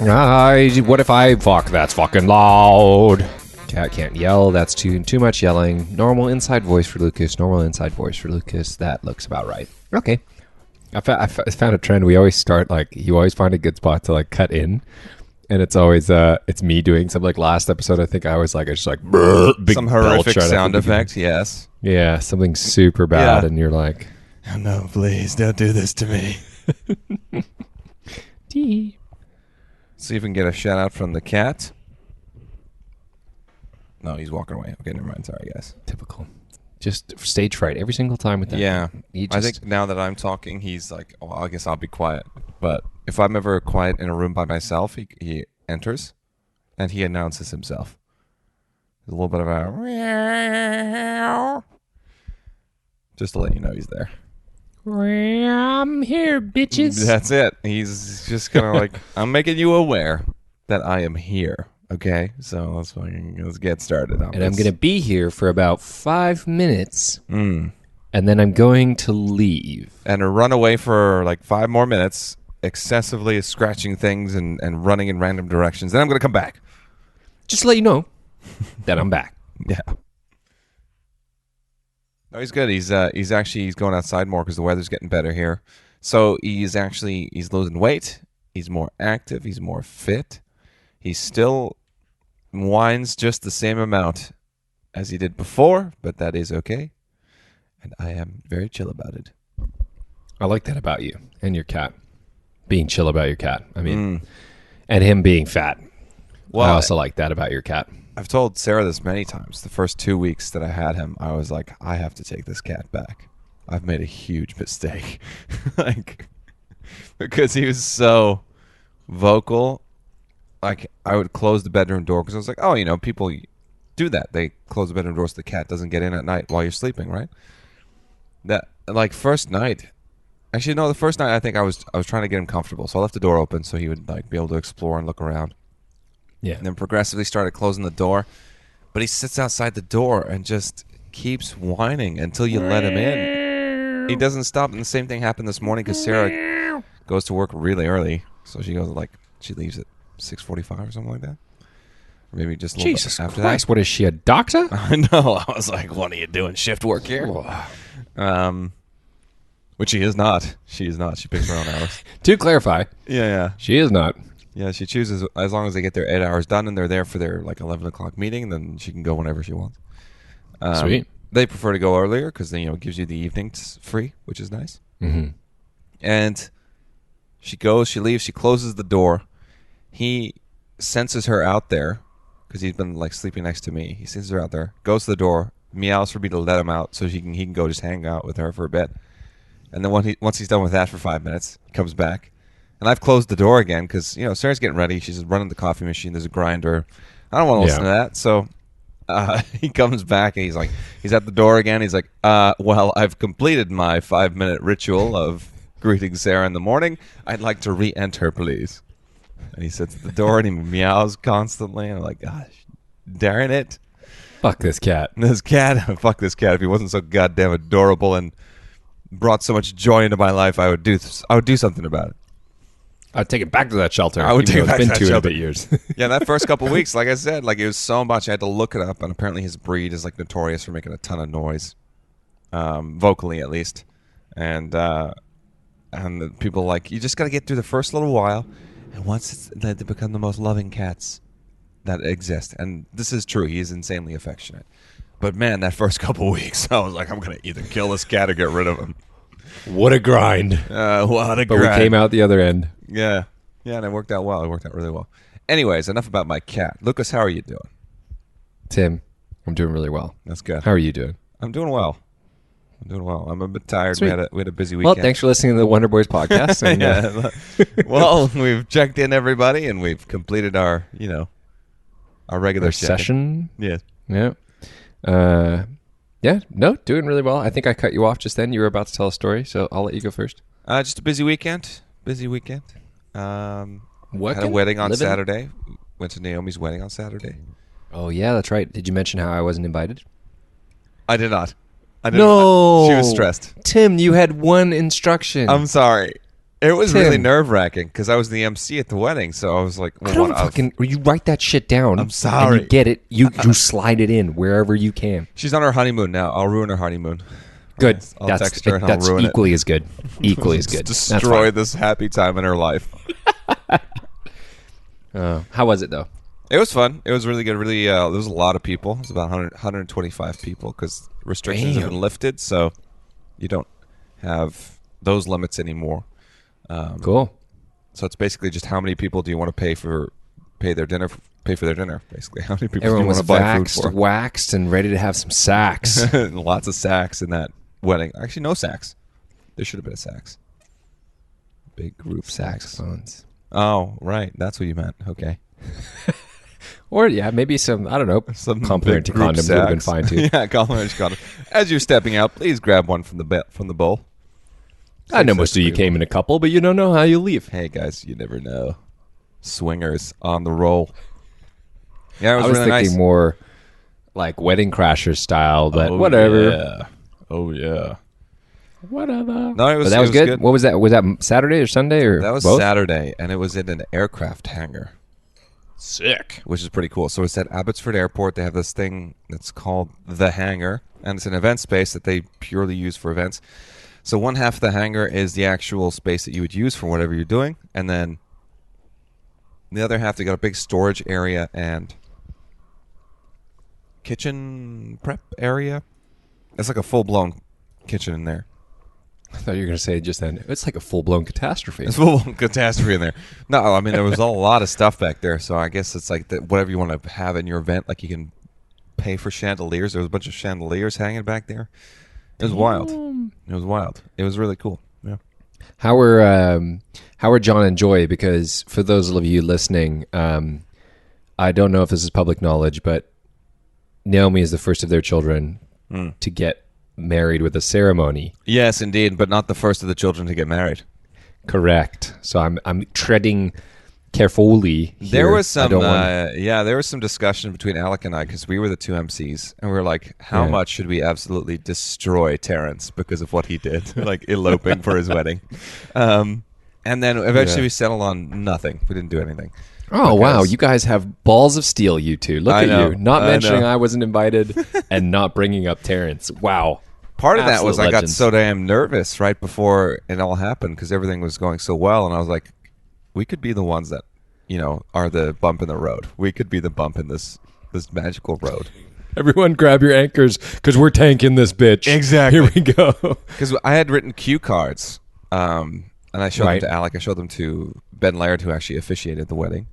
What if I fuck? That's fucking loud. Cat can't yell. That's too much yelling. Normal inside voice for Lucas. Normal inside voice for Lucas. That looks about right. Okay. I found a trend. We always start you always find a good spot to cut in, and it's always it's me doing something. Like last episode, I think I was I just big some horrific sound effect. Yes. Yeah, something super bad, and you're like, oh, no, please don't do this to me. Tee. See if we can get a shout out from the cat. No, he's walking away. Okay, never mind. Sorry, guys. Typical. Just stage fright every single time with that. Yeah. I think now that I'm talking, he's like, oh, I guess I'll be quiet. But if I'm ever quiet in a room by myself, he enters and he announces himself. There's a little bit of a meow. Just to let you know he's there. I'm here, bitches. That's it. He's just kind of like, I'm making you aware that I am here. Okay, so let's get started on this. And I'm going to be here for about 5 minutes, and then I'm going to leave. And run away for 5 more minutes, excessively scratching things and running in random directions. Then I'm going to come back. Just to let you know that I'm back. Yeah. No, he's good. He's going outside more because the weather's getting better here. So he's losing weight. He's more active. He's more fit. He still whines just the same amount as he did before, but that is okay. And I am very chill about it. I like that about you and your cat. Being chill about your cat. I mean, and him being fat. Well, I also like that about your cat. I've told Sarah this many times. The first 2 weeks that I had him, I was like, I have to take this cat back. I've made a huge mistake. Because he was so vocal. I would close the bedroom door because I was like, oh, people do that. They close the bedroom door so the cat doesn't get in at night while you're sleeping, right? That first night. Actually, no, the first night I think I was trying to get him comfortable, so I left the door open so he would be able to explore and look around. Yeah. And then progressively started closing the door, but he sits outside the door and just keeps whining until you let him in. He doesn't stop, and the same thing happened this morning because Sarah goes to work really early, so she goes she leaves at 6:45 or something like that. Or maybe just a little bit after Christ, that. What is she, a doctor? I know. I was like, what are you doing? Shift work here? Which she is not. She is not. She picks her own hours. To clarify. Yeah. She is not. Yeah, she chooses, as long as they get their 8 hours done and they're there for their 11 o'clock meeting, then she can go whenever she wants. Sweet. They prefer to go earlier because then it gives you the evenings free, which is nice. Mm-hmm. And she goes, she leaves, she closes the door. He senses her out there because he's been sleeping next to me. He senses her out there, goes to the door, meows for me to let him out so he can go just hang out with her for a bit. And then once he's done with that for 5 minutes, he comes back. And I've closed the door again because, Sarah's getting ready. She's running the coffee machine. There's a grinder. I don't want to listen to that. So he comes back and he's at the door again. He's like, well, I've completed my 5-minute ritual of greeting Sarah in the morning. I'd like to re-enter, please. And he sits at the door and he meows constantly. And I'm like, gosh, darn it. Fuck this cat. Fuck this cat. If he wasn't so goddamn adorable and brought so much joy into my life, I would do something about it. I'd take it back to that shelter. I would take it back to that shelter. It's been 2.5 years. Yeah, that first couple of weeks, like I said, it was so much. I had to look it up, and apparently his breed is notorious for making a ton of noise, vocally at least. And the people you just got to get through the first little while, and once they become the most loving cats that exist. And this is true. He is insanely affectionate. But man, that first couple of weeks, I was like, I'm going to either kill this cat or get rid of him. What a grind. But we came out the other end. Yeah, and it worked out well. It worked out really well. Anyways, enough about my cat. Lucas, how are you doing? Tim, I'm doing really well. That's good. How are you doing? I'm doing well. I'm a bit tired. Sweet. We had a busy weekend. Well, thanks for listening to the Wonder Boys podcast. And, well, we've checked in everybody, and we've completed our regular session. Yeah. Yeah. No, doing really well. I think I cut you off just then. You were about to tell a story, so I'll let you go first. Just a busy weekend. Had a wedding on Saturday. Went to Naomi's wedding on Saturday. Oh, yeah, that's right. Did you mention how I wasn't invited? I did not. No. She was stressed. Tim, you had one instruction. I'm sorry. It was Tim. really nerve-wracking because I was the MC at the wedding, so I was like, I don't fucking. You write that shit down. I'm sorry. And you get it. You slide it in wherever you can. She's on her honeymoon now. I'll ruin her honeymoon. Good. I'll text her and I'll that's ruin equally it. as good. Equally as good. Destroy this happy time in her life. How was it though? It was fun. It was really good. Really, there was a lot of people. It was about 125 people because restrictions have been lifted, so you don't have those limits anymore. Cool. So it's basically just how many people do you want to pay for their dinner? Pay for their dinner, basically. How many people Everyone do you was want to buy food vaxxed, for? waxed, and ready to have some sacks. Lots of sacks in that wedding. Actually, no sacks. There should have been a sax. Big group sax. Saxophones. Oh, right. That's what you meant. Okay. Or maybe some, I don't know, Some complimentary big group condoms would have been sax. fine too. Yeah, complimentary condom. As you're stepping out, please grab one from the bowl. I know most of you came in a couple, but you don't know how you leave. Hey guys, you never know. Swingers on the roll. Yeah, it was I was really thinking nice. more like Wedding Crashers style, but whatever. Yeah. Oh yeah. Whatever. No, it was. But that it was good. good. What was that? Was that Saturday or Sunday or That was both? Saturday, and it was in an aircraft hangar. Sick. Which is pretty cool. So it's at Abbotsford Airport. They have this thing that's called the hangar, and it's an event space that they purely use for events. So one half of the hangar is the actual space that you would use for whatever you're doing, and then the other half, they got a big storage area and kitchen prep area. It's like a full-blown kitchen in there. I thought you were going to say just then. It's like a full-blown catastrophe. It's full catastrophe in there. No, I mean, there was a lot of stuff back there, so I guess it's like whatever you want to have in your event, like you can pay for chandeliers. There was a bunch of chandeliers hanging back there. It was wild. It was wild. It was really cool. Yeah. How were John and Joy? Because for those of you listening, I don't know if this is public knowledge, but Naomi is the first of their children to get married with a ceremony. Yes, indeed, but not the first of the children to get married. Correct. So I'm treading carefully here. There was some, I don't want- there was some discussion between Alec and I because we were the two MCs, and we were like, how much should we absolutely destroy Terrence because of what he did, like eloping for his wedding? And then eventually we settled on nothing. We didn't do anything. Oh, wow. You guys have balls of steel, you two. Look I at know. you. Not I mentioning know. I wasn't invited and not bringing up Terrence. Wow. Part of that was Absolute I got legends. so damn nervous right before it all happened because everything was going so well, and I was like, we could be the ones that, are the bump in the road. We could be the bump in this magical road. Everyone grab your anchors because we're tanking this bitch. Exactly. Here we go. Because I had written cue cards, and I showed them to Alec. I showed them to Ben Laird, who actually officiated the wedding.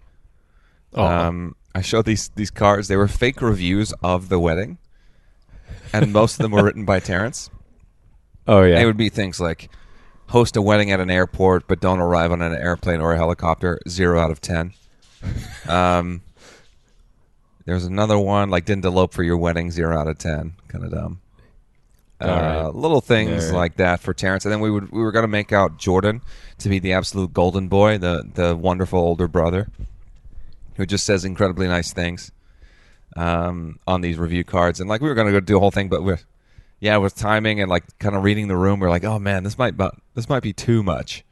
I showed these cards. They were fake reviews of the wedding, and most of them were written by Terrence. Oh, yeah. It would be things like host a wedding at an airport, but don't arrive on an airplane or a helicopter. 0 out of 10. There's another one like didn't elope for your wedding. 0 out of 10. Kind of dumb. Little things like that for Terrence, and then we were going to make out Jordan to be the absolute golden boy, the wonderful older brother who just says incredibly nice things on these review cards, and like we were going to go do a whole thing, but with timing and like kind of reading the room, we're like, oh man, this might be too much.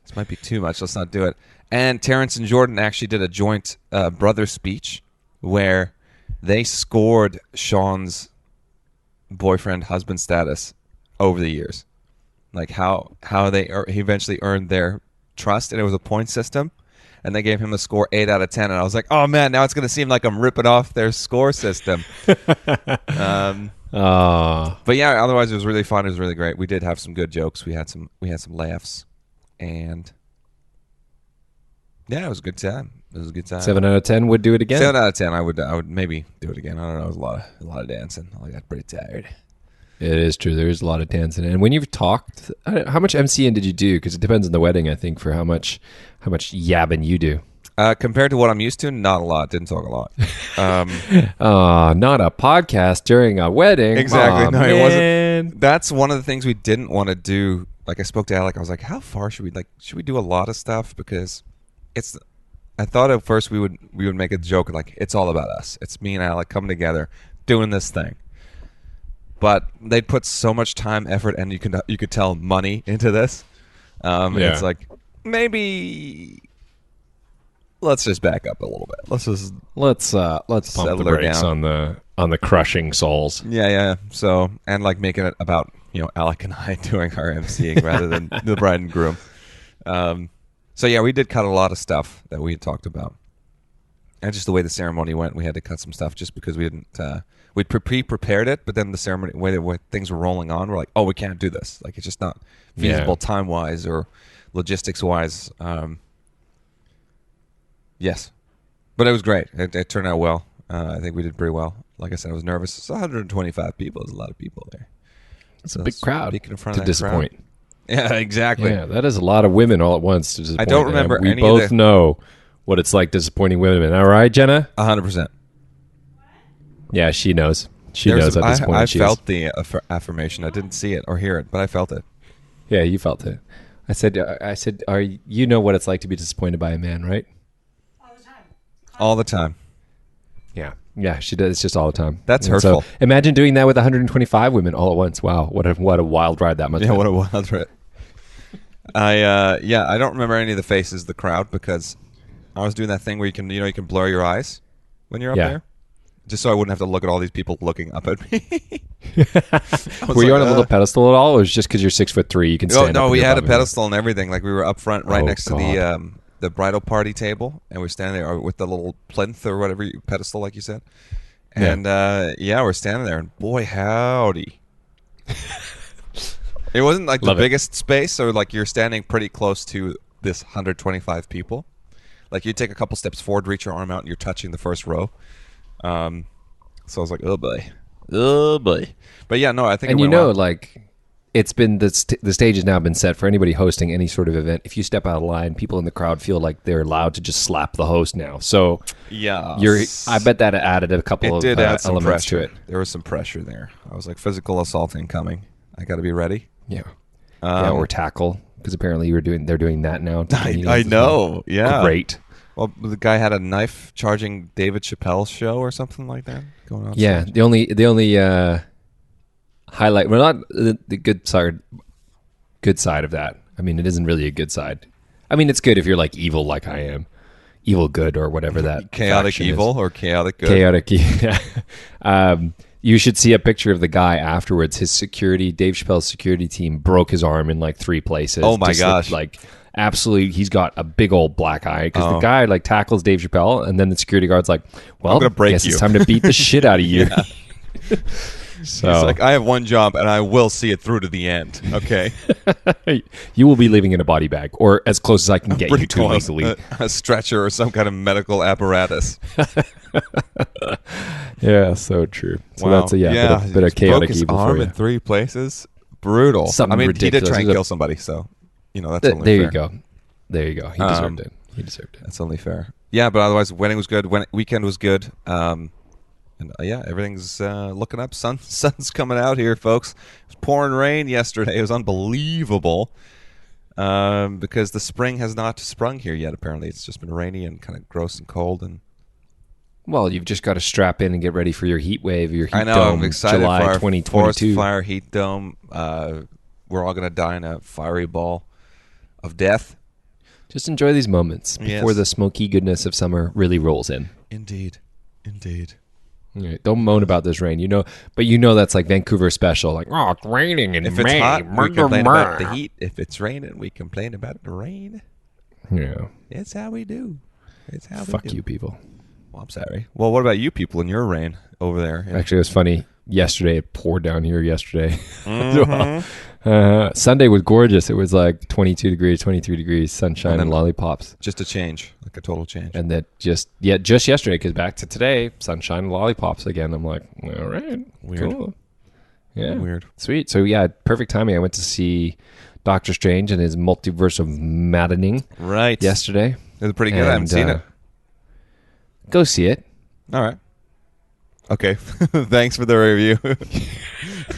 This might be too much. Let's not do it. And Terrence and Jordan actually did a joint brother speech where they scored Sean's boyfriend husband status over the years, like how he eventually earned their trust, and it was a point system, and they gave him a score 8 out of 10, and I was like, oh man, now it's going to seem like I'm ripping off their score system. But yeah, otherwise it was really fun. It was really great. We did have some good jokes. We had some laughs, and yeah, it was a good time. 7 out of 10 would do it again. 7 out of 10. I would maybe do it again. I don't know. It was a lot of dancing. I got pretty tired. It is true. There is a lot of dancing. And when you've talked, how much MCing did you do? Because it depends on the wedding, I think, for how much yabbing you do. Compared to what I'm used to, not a lot. Didn't talk a lot. Not a podcast during a wedding. Exactly. Aw, No, man. it wasn't. That's one of the things we didn't want to do. Like I spoke to Alec. I was like, how far should we should we do a lot of stuff? Because I thought at first we would make a joke like it's all about us. It's me and Alec coming together doing this thing. But they'd put so much time, effort, and you could tell money into this. It's like maybe let's just back up a little bit. Let's pump Settle the her brakes down. on the crushing souls. Yeah. So, and like making it about, Alec and I doing our emceeing rather than the bride and groom. So yeah, we did cut a lot of stuff that we had talked about. And just the way the ceremony went, we had to cut some stuff just because we didn't, we'd pre-prepared it, but then the ceremony, when things were rolling on, we're like, oh, we can't do this. Like, it's just not feasible time-wise or logistics-wise. Yes. But it was great. It turned out well. I think we did pretty well. Like I said, I was nervous. It's 125 people. There's a lot of people there. It's a big crowd speaking in front to of that disappoint. Crowd. Yeah, exactly. Yeah, that is a lot of women all at once to disappoint. I don't remember we any both of the... know what it's like disappointing women. All right, Jenna? 100%. Yeah, she knows. She knows how disappointed I she felt is. the affirmation. I didn't see it or hear it, but I felt it. Yeah, you felt it. I said, you know what it's like to be disappointed by a man, right? All the time. Yeah. Yeah, she does. It's just all the time. That's And hurtful. So imagine doing that with 125 women all at once. Wow, what a wild ride that must be. Yeah, what a wild ride. I don't remember any of the faces of the crowd because I was doing that thing where you can blur your eyes when you're up there. Just so I wouldn't have to look at all these people looking up at me. Were you on a little pedestal at all, or was it just because you're 6'3" you can stand up? No, and we you're had a above everyone? pedestal and everything. Like we were up front, right next to God. the bridal party table, and we're standing there with the little plinth or whatever pedestal, like you said. And we're standing there, and boy, howdy! It wasn't like the biggest space, so like you're standing pretty close to this 125 people. Like you take a couple steps forward, reach your arm out, and you're touching the first row. So I was like, oh boy. But yeah, no, I think. And it went well. like, it's been the stage has now been set for anybody hosting any sort of event. If you step out of line, people in the crowd feel like they're allowed to just slap the host now. So yeah, I bet that added a couple of add some elements pressure to it. There was some pressure there. I was like, physical assault incoming. I got to be ready. Yeah, or tackle, because apparently they're doing that now. I know. Well. Yeah, great. Well, the guy had a knife charging David Chappelle's show or something like that going on. Yeah, stage. the only highlight, well, not the good side of that. I mean, it isn't really a good side. I mean, it's good if you're like evil, like I am, evil good or whatever that chaotic faction evil is. or chaotic good. Chaotic, yeah. You should see a picture of the guy afterwards. His security, Dave Chappelle's security team, broke his arm in like 3 places. Oh my gosh! Like absolutely, he's got a big old black eye because the guy like tackles Dave Chappelle, and then the security guard's like, "Well, I'm gonna break guess you. It's time to beat the shit out of you." So he's like, "I have one job, and I will see it through to the end." Okay, you will be living in a body bag, or as close as I can get you to close. legally. A stretcher or some kind of medical apparatus. Yeah, so true. So wow. that's a bit of chaotic broke his evil arm for you. in 3 places. Brutal. Something I mean, ridiculous. he did try and kill somebody, so that's only there fair. you go. There you go. He deserved it. He deserved it. That's only fair. Yeah, but otherwise, wedding was good. Weekend was good. And everything's looking up. Sun's coming out here, folks. It was pouring rain yesterday. It was unbelievable. Because the spring has not sprung here yet. Apparently, it's just been rainy and kind of gross and cold. And well, you've just got to strap in and get ready for your heat wave, your heat I know. dome, I'm excited July for our 2022. forest fire heat dome. We're all going to die in a fiery ball of death. Just enjoy these moments before Yes. the smoky goodness of summer really rolls in. Indeed. Yeah, don't moan about this rain, but that's like Vancouver special. Like, oh, it's raining in If May. it's hot, we complain about the heat. If it's raining, we complain about the rain. Yeah. It's how we do. It's how Fuck we do. you people. Well, I'm sorry. Well, what about you people in your rain over there? Actually, it was funny. Yesterday, it poured down here yesterday. Mm-hmm. Sunday was gorgeous. It was like 22 degrees, 23 degrees, sunshine and lollipops. Just a change, like a total change. And that just yesterday, because back to today, sunshine and lollipops again. I'm like, all right. Weird. Cool. Yeah. Weird. Sweet. So, yeah, perfect timing. I went to see Doctor Strange and his multiverse of maddening Right. yesterday. It was pretty good. I haven't seen it. Go see it. All right. Okay. Thanks for the review.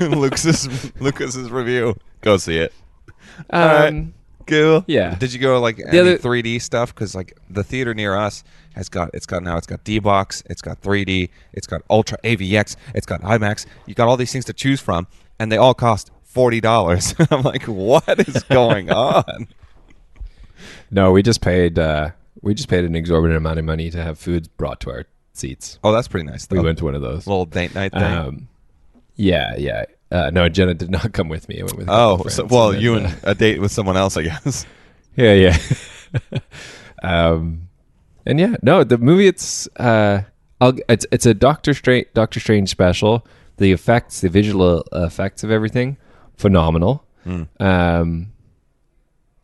Lucas's review. Go see it. All right. Cool. Yeah. Did you go like any other- 3D stuff? Because like the theater near us has got D-Box, it's got 3D, it's got Ultra AVX, it's got IMAX. You got all these things to choose from, and they all cost $40. I'm like, what is going on? No, we just paid an exorbitant amount of money to have food brought to our seats. Oh, that's pretty nice, though. We went to one of those. Little date night thing. Yeah. No, Jenna did not come with me. I went with a Oh, couple so, friends, well, and then, you and a date with someone else, I guess. Yeah. And yeah, no, the movie it's a Doctor Strange special. The visual effects of everything, phenomenal.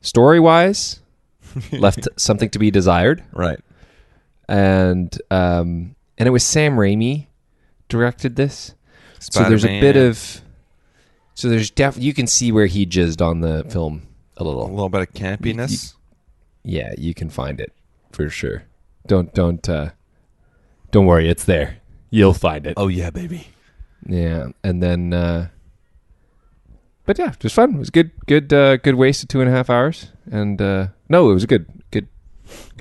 Story wise, left something to be desired. Right. And it was Sam Raimi directed this. So there's a bit of you can see where he jizzed on the film a little. A little bit of campiness. Yeah, you can find it for sure. Don't worry, it's there. You'll find it. Oh yeah, baby. Yeah, and then but yeah, just fun. It was good waste of 2.5 hours. And no, it was good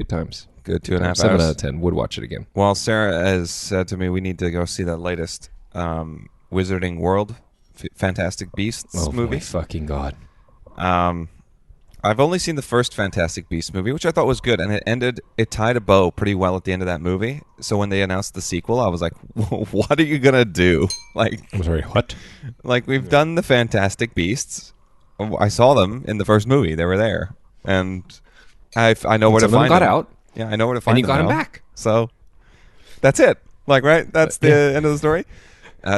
times. Good 2.5 hours. 7 out of 10. Would watch it again. Well, Sarah has said to me we need to go see that latest Wizarding World Fantastic Beasts movie. My fucking God. I've only seen the first Fantastic Beasts movie, which I thought was good, and it tied a bow pretty well at the end of that movie. So when they announced the sequel, I was like, what are you going to do? Like, I'm sorry, what? Like, we've done the Fantastic Beasts. I saw them in the first movie. They were there. And I know where to find them. Got out. Yeah, I know where to find them. And you got them now. back. So that's it. Like, right? That's the end of the story.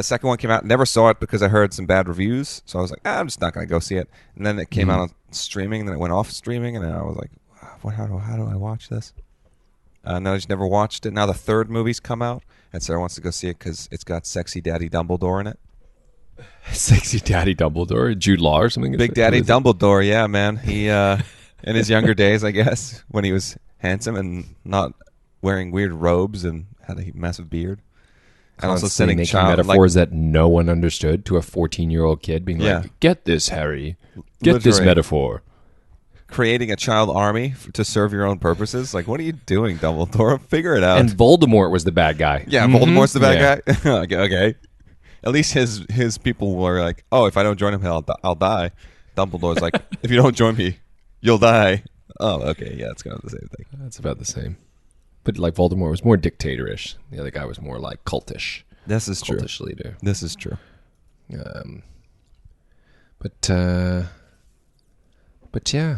Second one came out. Never saw it because I heard some bad reviews. So I was like, I'm just not going to go see it. And then it came out on streaming. And then it went off streaming. And then I was like, how do I watch this? And I just never watched it. Now the third movie's come out. And Sarah wants to go see it because it's got Sexy Daddy Dumbledore in it. Sexy Daddy Dumbledore? Jude Law or something? Big Daddy Dumbledore, yeah, man. He, in his younger days, I guess, when he was handsome and not wearing weird robes and had a massive beard. And also sending making metaphors that no one understood to a 14-year-old kid, being like, "Get this, Harry. Get this metaphor." Creating a child army to serve your own purposes. Like, what are you doing, Dumbledore? Figure it out. And Voldemort was the bad guy. Yeah, Voldemort's the bad guy. Okay. At least his people were like, "Oh, if I don't join him, I'll die." Dumbledore's like, "If you don't join me, you'll die." Oh, okay. Yeah, it's kind of the same thing. That's about the same. But like Voldemort was more dictatorish. The other guy was more like cultish. This is true. Cultish leader. This is true. But yeah.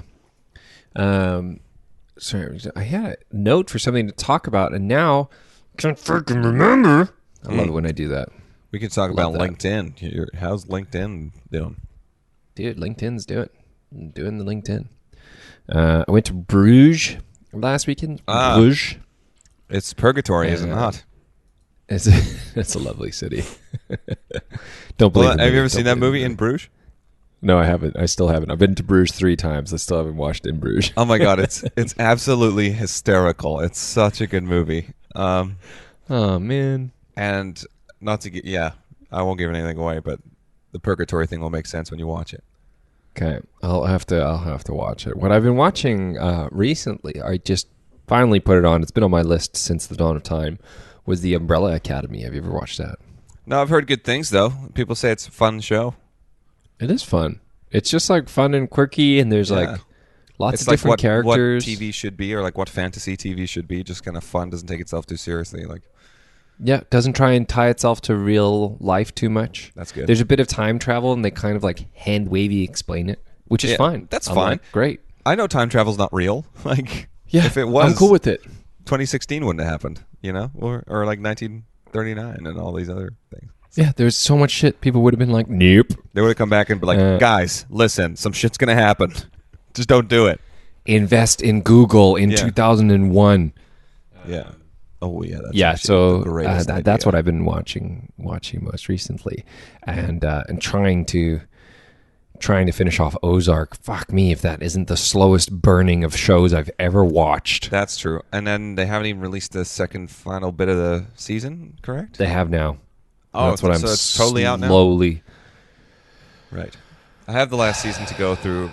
Sorry, I had a note for something to talk about, and now I can't freaking remember. I love it when I do that. We can talk about LinkedIn. How's LinkedIn doing? Dude, LinkedIn's doing the LinkedIn. I went to Bruges last weekend. Bruges. It's purgatory, is it not? It's a lovely city. Don't believe it. Have you ever seen that movie, In Bruges? No, I haven't. I still haven't. I've been to Bruges 3 times. I still haven't watched In Bruges. Oh my God, it's absolutely hysterical. It's such a good movie. Oh man. And not to get I won't give anything away, but the purgatory thing will make sense when you watch it. Okay, I'll have to watch it. What I've been watching recently, I just finally put it on. It's been on my list since the dawn of time. Was the Umbrella Academy? Have you ever watched that? No, I've heard good things though. People say it's a fun show. It is fun. It's just like fun and quirky, and there's like lots of different characters. What TV should be, or like what fantasy TV should be. Just kind of fun. Doesn't take itself too seriously. Like. Yeah, doesn't try and tie itself to real life too much. That's good. There's a bit of time travel, and they kind of like hand wavy explain it, which is fine. That's I'm fine. like, great. I know time travel's not real. Like, yeah, if it was, I'm cool with it. 2016 wouldn't have happened, or like 1939 and all these other things. Yeah, there's so much shit. People would have been like, nope. They would have come back and be like, guys, listen, some shit's gonna happen. Just don't do it. Invest in Google in 2001. Yeah. Oh yeah, that's that's what I've been watching most recently, and trying to finish off Ozark. Fuck me if that isn't the slowest burning of shows I've ever watched. That's true. And then they haven't even released the second final bit of the season, correct? They have now. Oh, that's what so I'm it's totally out now. Slowly. Right. I have the last season to go through.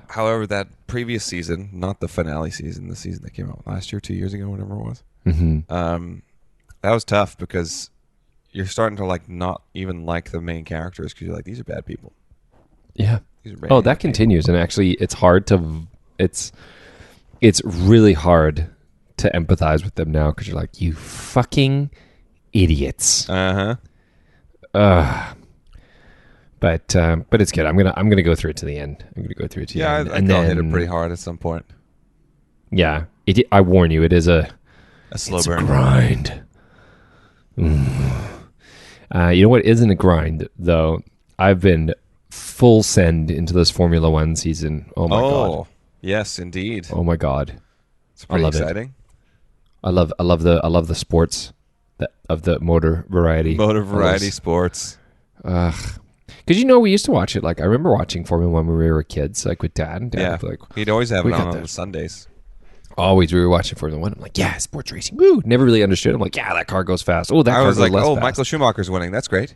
However, that previous season, not the finale season, the season that came out last year, 2 years ago, whatever it was. Mm-hmm. That was tough because you're starting to like not even like the main characters because you're like, these are bad people. Yeah. These are bad that continues, and actually, it's hard to. It's it's really hard to empathize with them now because you're like, you fucking idiots. But it's good. I'm gonna go through it to the end. I'm gonna go through it to the end. I think I'll hit it pretty hard at some point. Yeah, I warn you, it is a slow it's burn. A grind. You know what isn't a grind though? I've been full send into this Formula One season. Oh my god! Yes, indeed. Oh my god! It's pretty It. exciting. I love the sports of the motor variety. Motor variety sports. Because we used to watch it. Like I remember watching Formula One when we were kids, like with Dad. And Dad would, like, he'd always have it on Sundays. Always, we were watching Formula One. I'm like, yeah, sports racing. Woo! Never really understood. I'm like, yeah, that car goes fast. Oh, that car goes less fast. Michael Schumacher's winning. That's great.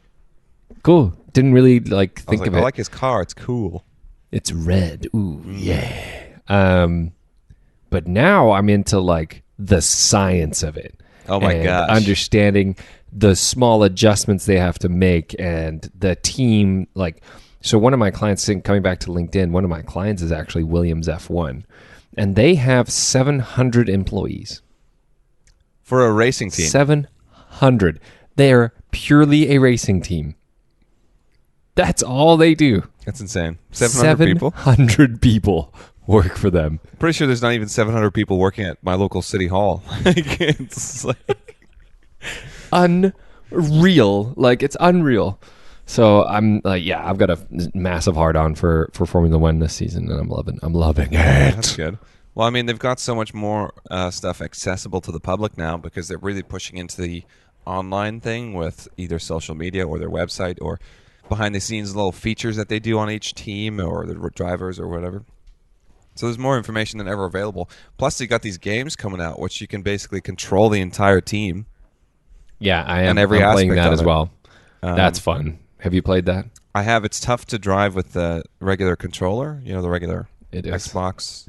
Cool. Didn't really think of it. I like his car. It's cool. It's red. Ooh, yeah. But now I'm into like the science of it. Oh my gosh. Understanding the small adjustments they have to make and the team. Like, so one of my clients, coming back to LinkedIn, one of my clients is actually Williams F1, and they have 700 employees for a racing team. 700. They are purely a racing team. That's all they do. That's insane. 700 people? 700 people work for them. Pretty sure there's not even 700 people working at my local city hall. It's like unreal. Like, it's unreal. So I'm like, yeah, I've got a massive hard on for Formula One this season, and I'm loving it. That's good. Well, I mean, they've got so much more stuff accessible to the public now because they're really pushing into the online thing with either social media or their website or behind the scenes little features that they do on each team or the drivers or whatever. So there's more information than ever available. Plus, you got these games coming out, which you can basically control the entire team. Yeah, I'm playing that as well. That's fun. Have you played that? I have. It's tough to drive with the regular controller, the regular it is. Xbox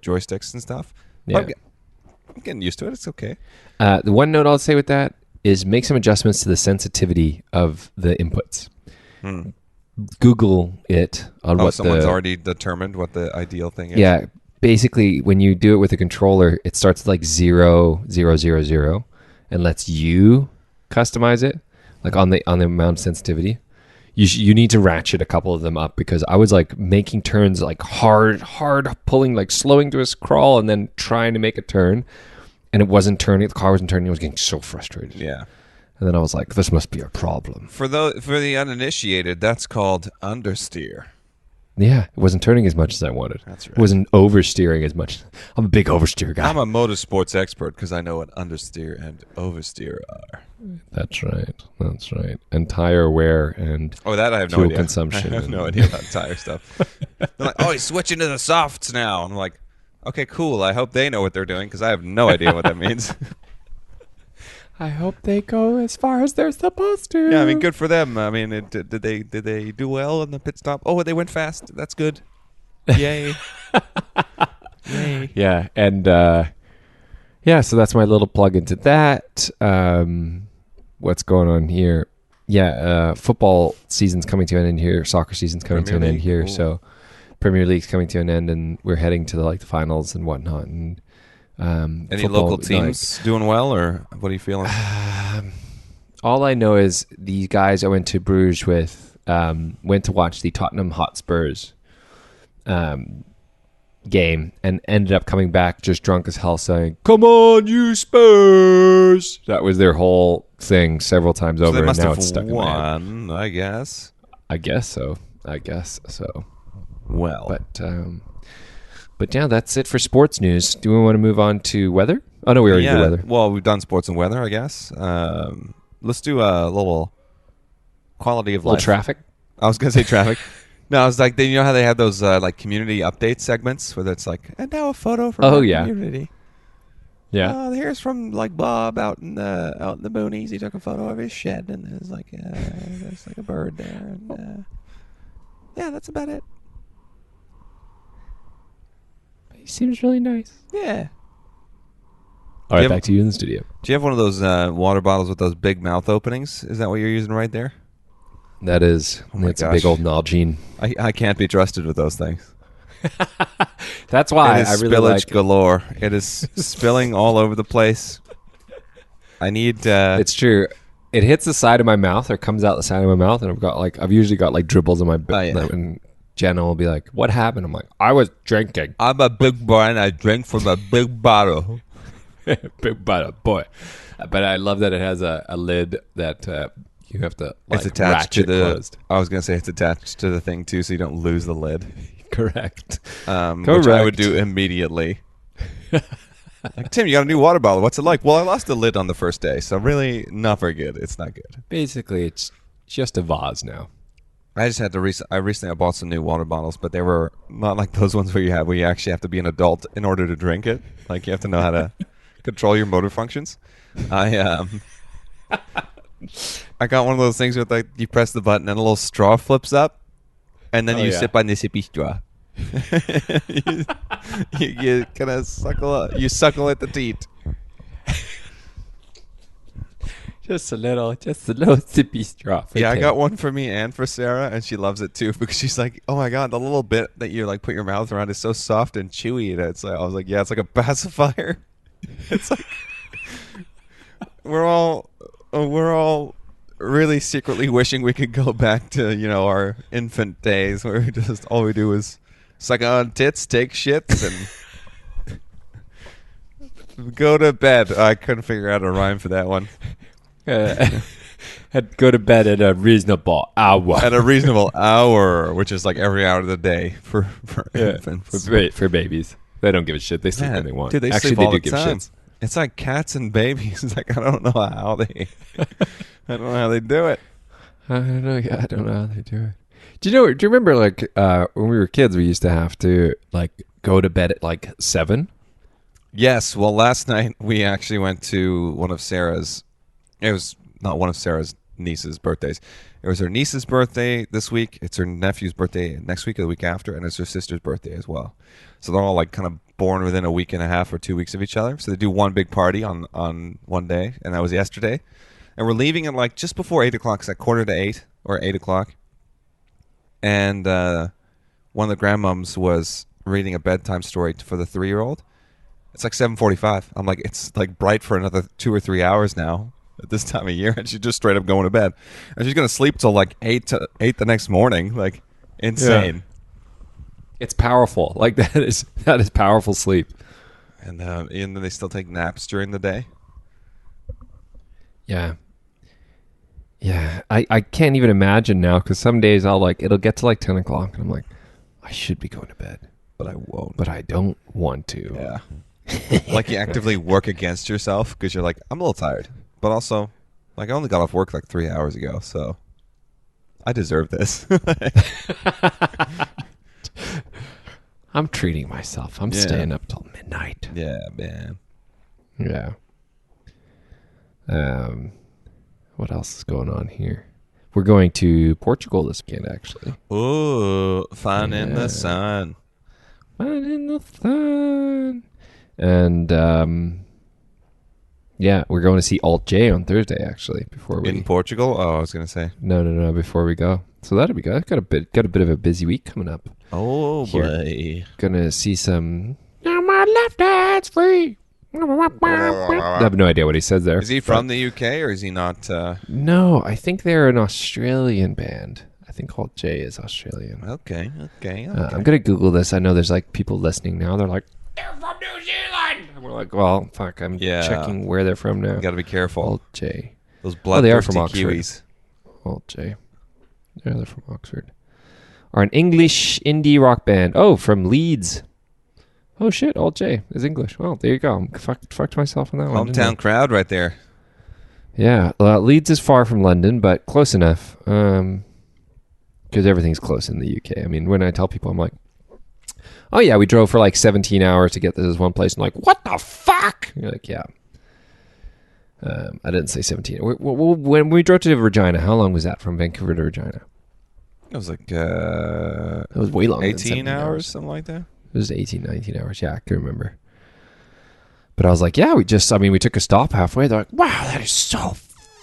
joysticks and stuff. Yeah. I'm getting used to it. It's okay. The one note I'll say with that is make some adjustments to the sensitivity of the inputs. Google it on what someone's already determined what the ideal thing is. Yeah, basically when you do it with a controller, it starts like 0, 0, 0, 0 and lets you customize it, like on the amount of sensitivity. You need to ratchet a couple of them up because I was like making turns like hard pulling, like slowing to a crawl and then trying to make a turn, and it wasn't turning. The car wasn't turning. I was getting so frustrated. Yeah. And then I was like, this must be a problem. For the uninitiated, that's called understeer. Yeah, it wasn't turning as much as I wanted. That's right. It wasn't oversteering as much. I'm a big oversteer guy. I'm a motorsports expert because I know what understeer and oversteer are. That's right. And tire wear and that I have no fuel idea. Consumption. I have no idea about tire stuff. They're like, he's switching to the softs now. And I'm like, okay, cool. I hope they know what they're doing because I have no idea what that means. I hope they go as far as they're supposed to. Yeah, I mean, good for them. I mean, did they do well in the pit stop? Oh, they went fast. That's good. Yay. Yay. Yeah, and so that's my little plug into that. What's going on here? Yeah, football season's coming to an end here. Soccer season's coming to an end here. Ooh. So Premier League's coming to an end, and we're heading to the finals and whatnot. And any football, local teams doing well, or what are you feeling? All I know is these guys I went to Bruges with went to watch the Tottenham Hotspurs game and ended up coming back just drunk as hell saying, "Come on, you Spurs!" That was their whole thing several times over, they must and now have it's stuck won, in my head. I guess so. Well, but yeah, that's it for sports news. Do we want to move on to weather? Oh no, we already did weather. Well, we've done sports and weather, I guess. Let's do a little quality of life. Little traffic. I was gonna say traffic. No, I was like, you know how they have those community update segments where it's like, and now a photo from our community. Yeah. Here's from Bob out in the boonies. He took a photo of his shed, and there's like a bird there, and yeah, that's about it. He seems really nice. Yeah. All right, back to you in the studio. Do you have one of those water bottles with those big mouth openings? Is that what you're using right there? That is. It's a big old Nalgene. I can't be trusted with those things. That's why It is I really spillage like. galore. It is spilling all over the place. I need. It's true. It hits the side of my mouth or comes out the side of my mouth, and I've usually got like dribbles in my. Oh, yeah. And Jenna will be like, "What happened?" I'm like, "I was drinking." I'm a big boy and I drink from a big bottle. Big butt boy. But I love that it has a lid that you have to like, It's attached to ratchet the. closed. I was gonna say it's attached to the thing too, so you don't lose the lid. Correct. Which I would do immediately. Like, Tim, you got a new water bottle. What's it like? Well, I lost the lid on the first day, so really not very good. It's not good. Basically, it's just a vase now. I just had to. I recently bought some new water bottles, but they were not like those ones where you actually have to be an adult in order to drink it. Like you have to know how to control your motor functions. I got one of those things with like you press the button and a little straw flips up, and then you sip on the sippy straw. you kind of suckle at the teat. Just a little sippy straw. Yeah, I got one for me and for Sarah, and she loves it too because she's like, "Oh my god, the little bit that you like put your mouth around is so soft and chewy." And it's like, I was like, "Yeah, it's like a pacifier." It's like we're all really secretly wishing we could go back to our infant days where we just all we do is suck on tits, take shits, and go to bed. I couldn't figure out a rhyme for that one. Had go to bed at a reasonable hour. At a reasonable hour, which is like every hour of the day for infants. For babies. They don't give a shit. They sleep when they want. Dude, they Actually, sleep they all do the give time. shits. It's like cats and babies. It's like I don't know how they do it. I don't know. Yeah, I don't know how they do it. Do you remember like when we were kids, we used to have to like go to bed at like 7? Yes. Well, last night we actually went to one of Sarah's. It was not one of Sarah's niece's birthdays. It was her niece's birthday this week. It's her nephew's birthday next week or the week after, and it's her sister's birthday as well. So they're all like kind of born within a week and a half or 2 weeks of each other. So they do one big party on one day, and that was yesterday. And we're leaving at like just before 8 o'clock. It's like 7:45 or 8 o'clock. And one of the grandmoms was reading a bedtime story for the 3-year-old. It's like 7:45. I'm like, it's like bright for another 2 or 3 hours now at this time of year, and she's just straight up going to bed. And she's going to sleep till like 8 the next morning. Like, insane. Yeah. It's powerful. Like that is powerful sleep. And then they still take naps during the day. Yeah. Yeah. I can't even imagine now because some days it'll get to like 10 o'clock and I'm like, I should be going to bed. But I won't. But I don't want to. Yeah. Like you actively work against yourself because you're like, I'm a little tired. But also, like I only got off work like 3 hours ago, so I deserve this. I'm treating myself. I'm staying up till midnight. Yeah, man. Yeah. What else is going on here? We're going to Portugal this weekend, actually. Ooh, fun in the sun. Fun in the sun. And yeah, we're going to see Alt J on Thursday, actually. Before we in Portugal. Oh, I was gonna say no. Before we go, so that'll be good. Got a bit of a busy week coming up. Oh Here. boy, Gonna see some. Now my left hand's free. I have no idea what he says there. is he from the UK or is he not? No, I think they're an Australian band. I think Alt J is Australian. Okay. I'm gonna Google this. I know there's like people listening now. They're like, they're from New Zealand. And we're like, well, fuck. I'm checking where they're from now. You got to be careful. Alt J. Those blood they are from thirsty Oxford. Kiwis. Alt J. Yeah, they're from Oxford. Are an English indie rock band. Oh, from Leeds. Oh shit, Alt J is English. Well, there you go. Fucked myself on that one. Hometown crowd right there. Yeah, Leeds is far from London, but close enough. Because everything's close in the UK. I mean, when I tell people, I'm like, oh yeah, we drove for like 17 hours to get to this one place. I'm like, what the fuck? You're like, yeah. I didn't say 17. When we drove to Regina, how long was that from Vancouver to Regina? It was like It was way longer. 18 hours, something like that. It was 18, 19 hours. Yeah, I can remember. But I was like, yeah, we took a stop halfway. They're like, wow, that is so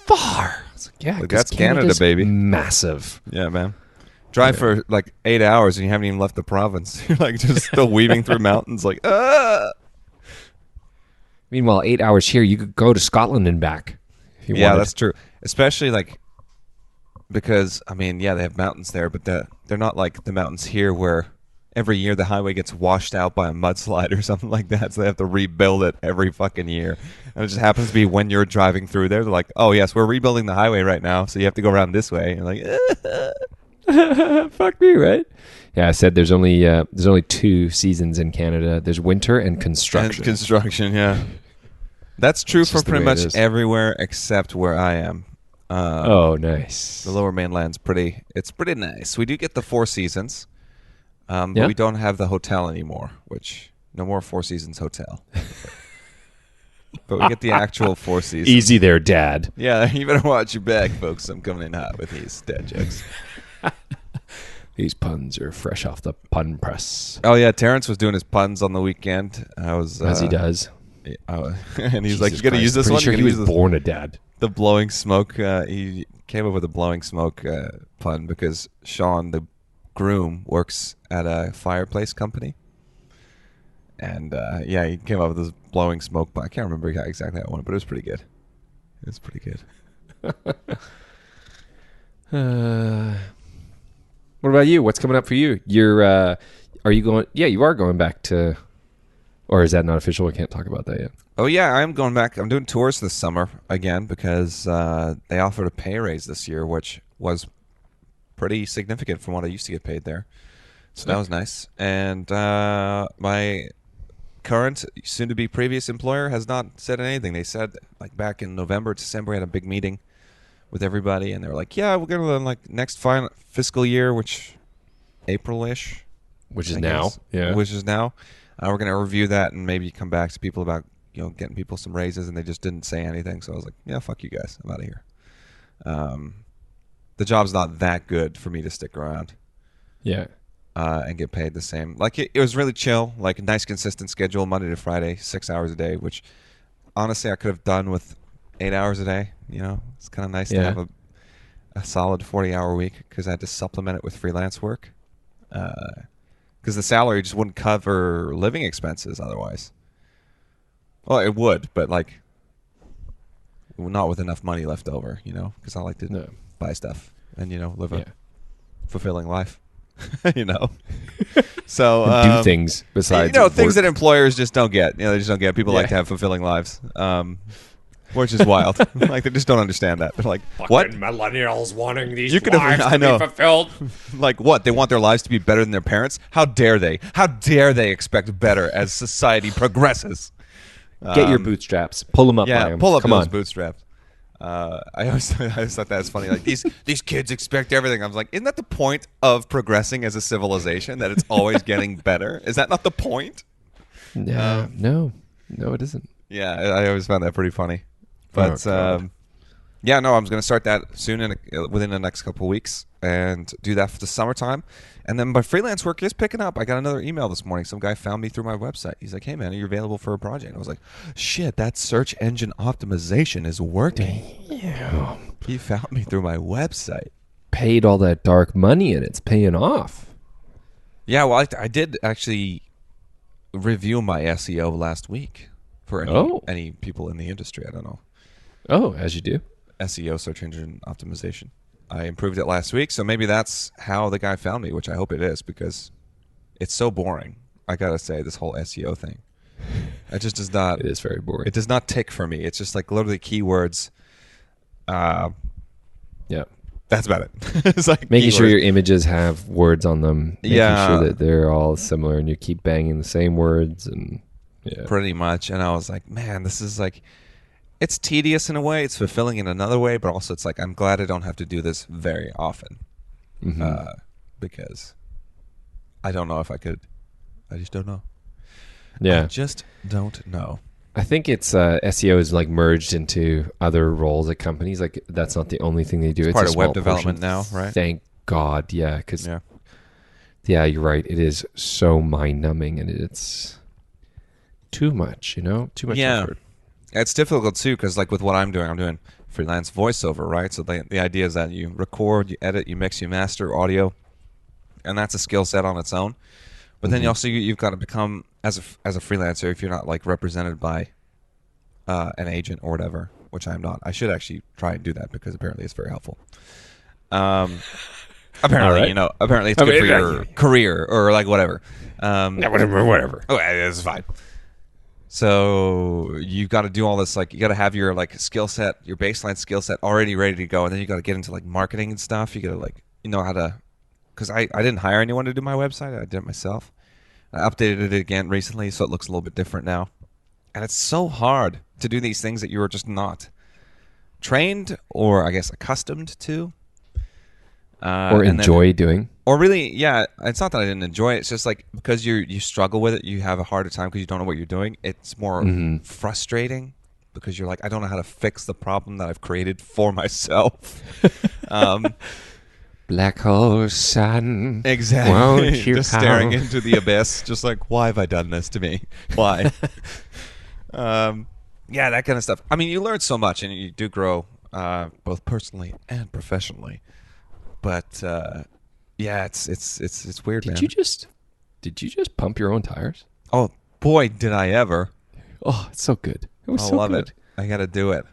far. I was like, yeah, But that's Canada, Canada's baby. massive. Yeah, man. drive for like 8 hours and you haven't even left the province. You're like just still weaving through mountains like, ah. Meanwhile, 8 hours here, you could go to Scotland and back. If you wanted. That's true. Especially like because I mean, yeah, they have mountains there, but they're not like the mountains here where every year the highway gets washed out by a mudslide or something like that, so they have to rebuild it every fucking year. And it just happens to be when you're driving through there, they're like, "Oh yes, we're rebuilding the highway right now, so you have to go around this way." And you're like, fuck me, right? Yeah, I said there's only 2 seasons in Canada. There's winter and construction. And construction, yeah. That's true for pretty much everywhere except where I am. Oh, nice. The Lower Mainland's pretty nice. We do get the 4 seasons, but we don't have the hotel anymore, which no more 4 Seasons hotel. But we get the actual 4 seasons. Easy there, Dad. Yeah, you better watch your back, folks. I'm coming in hot with these dad jokes. These puns are fresh off the pun press. Oh yeah, Terrence was doing his puns on the weekend. As he does. And he's like, "You got to use this one." Sure he was born a dad. The blowing smoke. He came up with a blowing smoke pun because Sean, the groom, works at a fireplace company, and he came up with this blowing smoke pun. I can't remember exactly how it went, but it was pretty good. It was pretty good. What about you? What's coming up for you? Are you going? Yeah, you are going back to. Or is that not official? We can't talk about that yet. Oh, yeah, I'm going back. I'm doing tours this summer again because they offered a pay raise this year, which was pretty significant from what I used to get paid there. So that was nice. And my current, soon-to-be previous employer has not said anything. They said, like, back in November, December, we had a big meeting with everybody, and they were like, yeah, we're going to, like, next fiscal year, which April-ish. Which is now. Yeah. Which is now. We're going to review that and maybe come back to people about getting people some raises, and they just didn't say anything. So I was like, yeah, fuck you guys. I'm out of here. The job's not that good for me to stick around. Yeah. And get paid the same. Like, it was really chill, like a nice consistent schedule, Monday to Friday, 6 hours a day, which honestly I could have done with 8 hours a day. It's kind of nice to have a solid 40-hour week because I had to supplement it with freelance work. Because the salary just wouldn't cover living expenses otherwise. Well, it would, but like not with enough money left over, because I like to buy stuff and, live a fulfilling life, So do things besides things that employers just don't get. They just don't get. People like to have fulfilling lives. Which is wild. Like, they just don't understand that. They're like, what? Millennials wanting these lives to be fulfilled. Like, what? They want their lives to be better than their parents? How dare they? How dare they expect better as society progresses? Get your bootstraps. Pull them up. Yeah, pull up those bootstraps. I always thought that was funny. Like, these kids expect everything. I was like, isn't that the point of progressing as a civilization? That it's always getting better? Is that not the point? No, it isn't. Yeah, I always found that pretty funny. But I'm going to start that soon within the next couple of weeks and do that for the summertime. And then my freelance work is picking up. I got another email this morning. Some guy found me through my website. He's like, "Hey man, are you available for a project?" I was like, "Shit, that search engine optimization is working." Damn. He found me through my website. Paid all that dark money and it's paying off. Yeah, well, I did actually review my SEO last week for any people in the industry. I don't know. Oh, as you do. SEO, search engine optimization. I improved it last week, so maybe that's how the guy found me, which I hope it is, because it's so boring. I gotta say, this whole SEO thing. It just does not. It is very boring. It does not tick for me. It's just like literally keywords. Yeah. That's about it. It's like making keywords. Sure your images have words on them. Making sure that they're all similar and you keep banging the same words and pretty much. And I was like, man, this is like. It's tedious in a way. It's fulfilling in another way, but also it's like I'm glad I don't have to do this very often, because I don't know if I could. I just don't know. Yeah, I just don't know. I think it's SEO is like merged into other roles at companies. Like that's not the only thing they do. It's part of web development now, right? Thank God, yeah. Because you're right. It is so mind numbing, and it's too much. Too much effort. It's difficult too because, like, with what I'm doing freelance voiceover, right? So the idea is that you record, you edit, you mix, you master audio, and that's a skill set on its own. But then you've got to become as a freelancer, if you're not like represented by an agent or whatever, which I'm not. I should actually try and do that because apparently it's very helpful. Apparently, right. apparently it's good for your career or like whatever. Whatever. Okay, that's fine. So you've got to do all this, like you got to have your like skill set, your baseline skill set already ready to go, and then you got to get into like marketing and stuff. You got to like how to, because I didn't hire anyone to do my website. I did it myself. I updated it again recently, so it looks a little bit different now. And it's so hard to do these things that you are just not trained or I guess accustomed to. Or enjoy doing. Or really, yeah, it's not that I didn't enjoy it. It's just like because you struggle with it, you have a harder time because you don't know what you're doing. It's more frustrating because you're like, I don't know how to fix the problem that I've created for myself. Black hole sun. Exactly. Won't you just staring into the abyss, just like, why have I done this to me? Why? Yeah, that kind of stuff. I mean, you learn so much and you do grow both personally and professionally. But yeah, it's weird, man. Did you just pump your own tires? Oh boy, did I ever! Oh, it's so good. It was I so love good. it. I got to do it.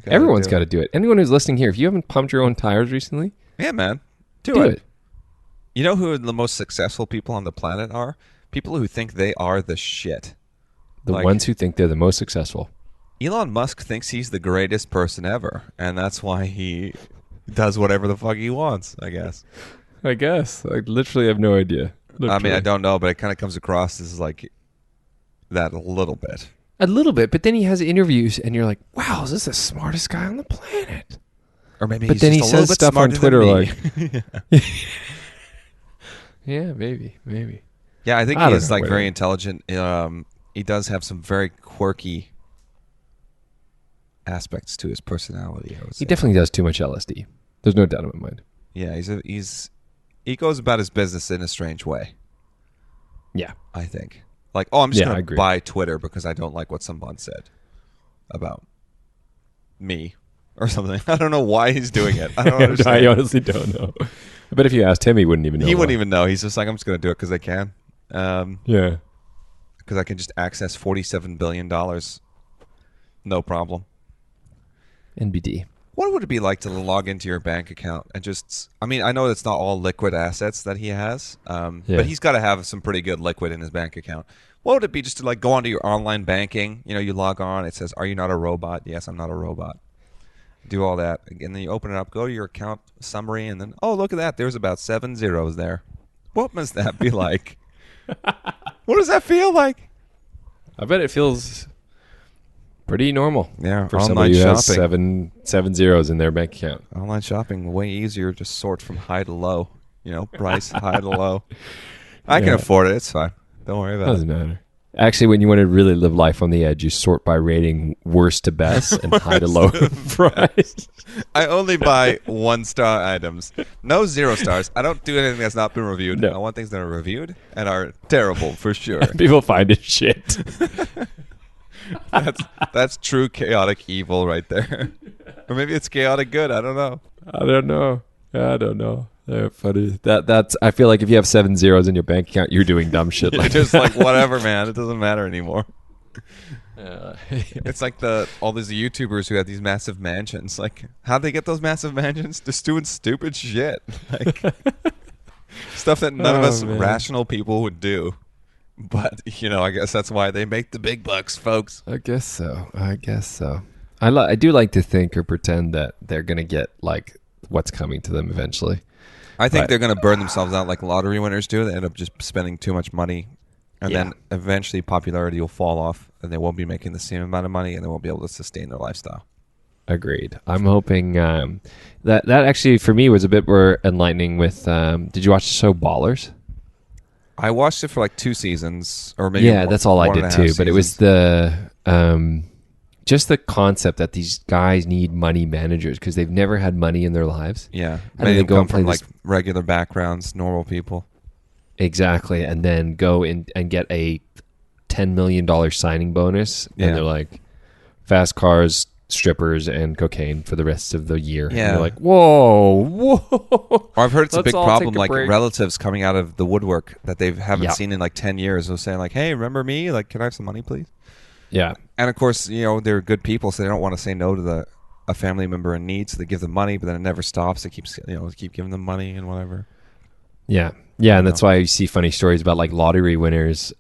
Everyone's got to do it. Anyone who's listening here, if you haven't pumped your own tires recently, yeah, man, do it. You know who the most successful people on the planet are? People who think they are the shit. The ones who think they're the most successful. Elon Musk thinks he's the greatest person ever, and that's why he does whatever the fuck he wants, I guess. I literally have no idea. Literally. I mean, I don't know, but it kind of comes across as like that a little bit. A little bit, but then he has interviews, and you're like, wow, is this the smartest guy on the planet? Or maybe but he's then just he a little says bit stuff on smarter Twitter than like... Yeah, maybe. Yeah, I think I he don't is know, like whatever. very intelligent. He does have some very quirky aspects to his personality, I would say. He definitely does too much LSD. There's no doubt in my mind. Yeah, he goes about his business in a strange way, Yeah. I think. Like, oh, I'm just I going to agree. buy Twitter because I don't like what someone said about me or something. I don't know why he's doing it. I don't understand. I honestly don't know. But if you asked him, he wouldn't even know. He wouldn't even know. He's just like, I'm just going to do it because I can. Yeah. Because I can just access $47 billion. No problem. NBD. What would it be like to log into your bank account and just... I mean, I know it's not all liquid assets that he has, but he's got to have some pretty good liquid in his bank account. What would it be just to like go onto your online banking? You log on. It says, "Are you not a robot?" Yes, I'm not a robot. Do all that, and then you open it up, go to your account summary, and then, oh, look at that. There's about 7 zeros there. What must that be like? What does that feel like? I bet it feels pretty normal. Yeah, for online somebody who has shopping. seven zeros in their bank account. Online shopping, way easier to sort from high to low. Price high to low. I can afford it. It's fine. Don't worry about Doesn't matter. Actually, when you want to really live life on the edge, you sort by rating worst to best and high to low price. I only buy 1-star items. No 0 stars. I don't do anything that's not been reviewed. No. I want things that are reviewed and are terrible for sure. People find it shit. That's true chaotic evil right there. Or maybe it's chaotic good. I don't know. I don't know. They're funny. That's. I feel like if you have 7 zeros in your bank account, you're doing dumb shit. You're Like just like, whatever, man. It doesn't matter anymore. Yeah. It's like all these YouTubers who have these massive mansions. Like, how'd they get those massive mansions? Just doing stupid shit. Like, stuff that none of us rational people would do. But, I guess that's why they make the big bucks, folks. I guess so. I do like to think or pretend that they're gonna get like what's coming to them eventually. I think they're going to burn themselves out like lottery winners do. They end up just spending too much money. And then eventually popularity will fall off and they won't be making the same amount of money and they won't be able to sustain their lifestyle. Agreed. I'm hoping that actually for me was a bit more enlightening with did you watch the show Ballers? I watched it for like 2 seasons or maybe that's all I did too. Seasons. But it was the just the concept that these guys need money managers because they've never had money in their lives. Yeah. And then they go come and play from this, like regular backgrounds, normal people. Exactly. And then go in and get a $10 million signing bonus. And they're like, fast cars, strippers and cocaine for the rest of the year. And Yeah. you're like, whoa. Or I've heard it's a Let's big all problem, take a like break. relatives coming out of the woodwork that they haven't Yeah. seen in like 10 years. They're saying like, hey, remember me? Like, can I have some money, please? Yeah. And of course, they're good people, so they don't want to say no to a family member in need, so they give them money, but then it never stops. They keep giving them money and whatever. Yeah. Yeah. And that's why you see funny stories about like lottery winners,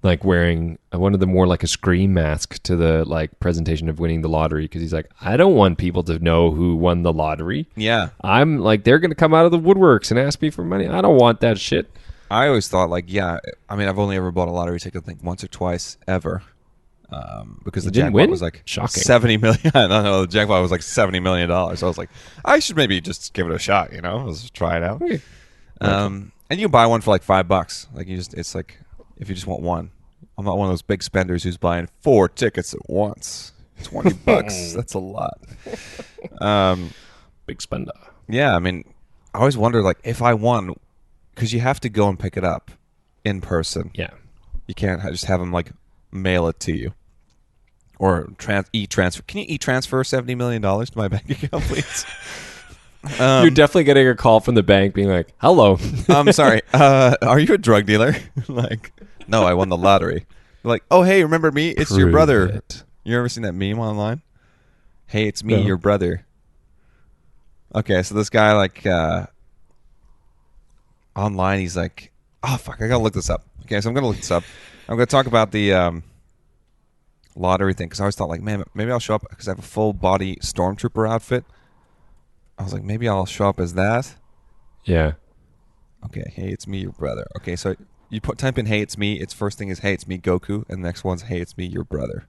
like wearing one of them wore like a scream mask to the like presentation of winning the lottery because he's like, I don't want people to know who won the lottery. Yeah. I'm like, they're going to come out of the woodworks and ask me for money. I don't want that shit. I always thought like, I've only ever bought a lottery ticket, I think once or twice ever. Because the You didn't jackpot win? was like Shocking. 70 million. I don't know. The jackpot was like $70 million. So I was like, I should maybe just give it a shot, Let's try it out. Okay. And you buy one for like $5. Like it's like, if you just want one. I'm not one of those big spenders who's buying 4 tickets at once. $20. That's a lot. Big spender. Yeah. I mean, I always wonder like if I won, because you have to go and pick it up in person. Yeah. You can't just have them like mail it to you. Or e-transfer. Can you e-transfer $70 million to my bank account, please? You're definitely getting a call from the bank being like, hello. I'm sorry. Are you a drug dealer? Like, no, I won the lottery. Like, oh, hey, remember me? It's your Prove brother. it. You ever seen that meme online? Hey, it's me, No. your brother. Okay, so this guy, like, online, he's like, oh, fuck, I gotta look this up. Okay, so I'm gonna look this up. I'm gonna talk about the lottery thing, because I always thought, like, man, maybe I'll show up, because I have a full-body stormtrooper outfit. I was like, maybe I'll show up as that. Yeah. Okay, hey, it's me, your brother. Okay, so you type in hey, it's me. Its first thing is hey, it's me, Goku, and the next one's hey, it's me, your brother.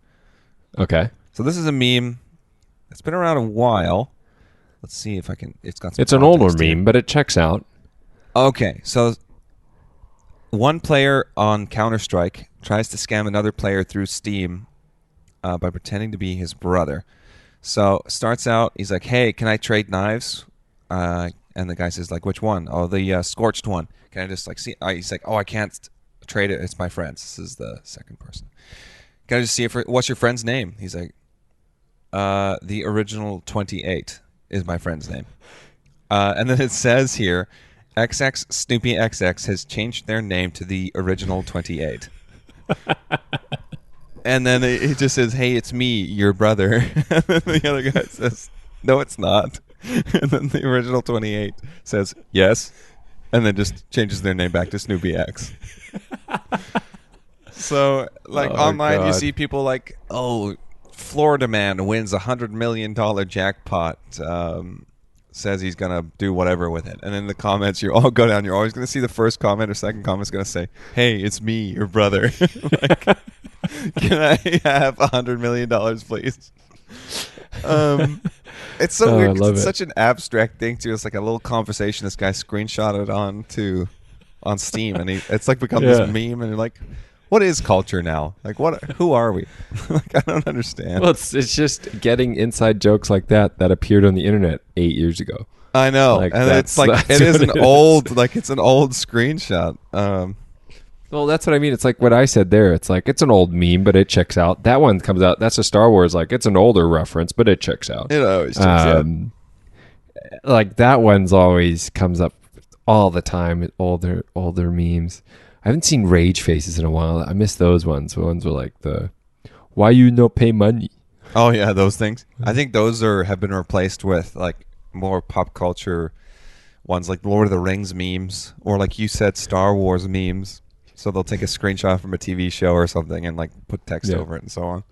Okay. So this is a meme that's been around a while. Let's see if I can. It's got some. It's an older context here. meme, but it checks out. Okay, so one player on Counter-Strike tries to scam another player through Steam by pretending to be his brother. So starts out, he's like, hey, can I trade knives? And the guy says, like, which one? Oh, the scorched one. Can I just, like, see? He's like, oh, I can't trade it. It's my friend's. This is the second person. Can I just see what's your friend's name? He's like, the original 28 is my friend's name. And then it says here, XX Snoopy XX has changed their name to the original 28. And then it just says, hey, it's me, your brother. And then the other guy says, no, it's not. And then the original 28 says, yes. And then just changes their name back to Snoopy X. So, like, online, you see people like, oh, Florida man wins $100 million jackpot. Says he's going to do whatever with it. And in the comments, you all go down. You're always going to see the first comment or second comment is going to say, hey, it's me, your brother. Like, can I have $100 million, please? It's so weird. It's such an abstract thing, too. It's like a little conversation this guy screenshotted on Steam. And it's like become this meme. And you're like, what is culture now? Like, who are we? Like, I don't understand. Well, it's just getting inside jokes like that appeared on the internet 8 years ago. I know, like, and it's like it is an old, like it's an old screenshot. Well, that's what I mean. It's like what I said there. It's like it's an old meme, but it checks out. That one comes out. That's a Star Wars. Like it's an older reference, but it checks out. It always checks out. Like that one's always comes up all the time. Older memes. I haven't seen rage faces in a while. I miss those ones. The ones were like why you no pay money? Oh yeah, those things. I think those have been replaced with like more pop culture ones, like Lord of the Rings memes, or like you said, Star Wars memes. So they'll take a screenshot from a TV show or something and like put text over it and so on.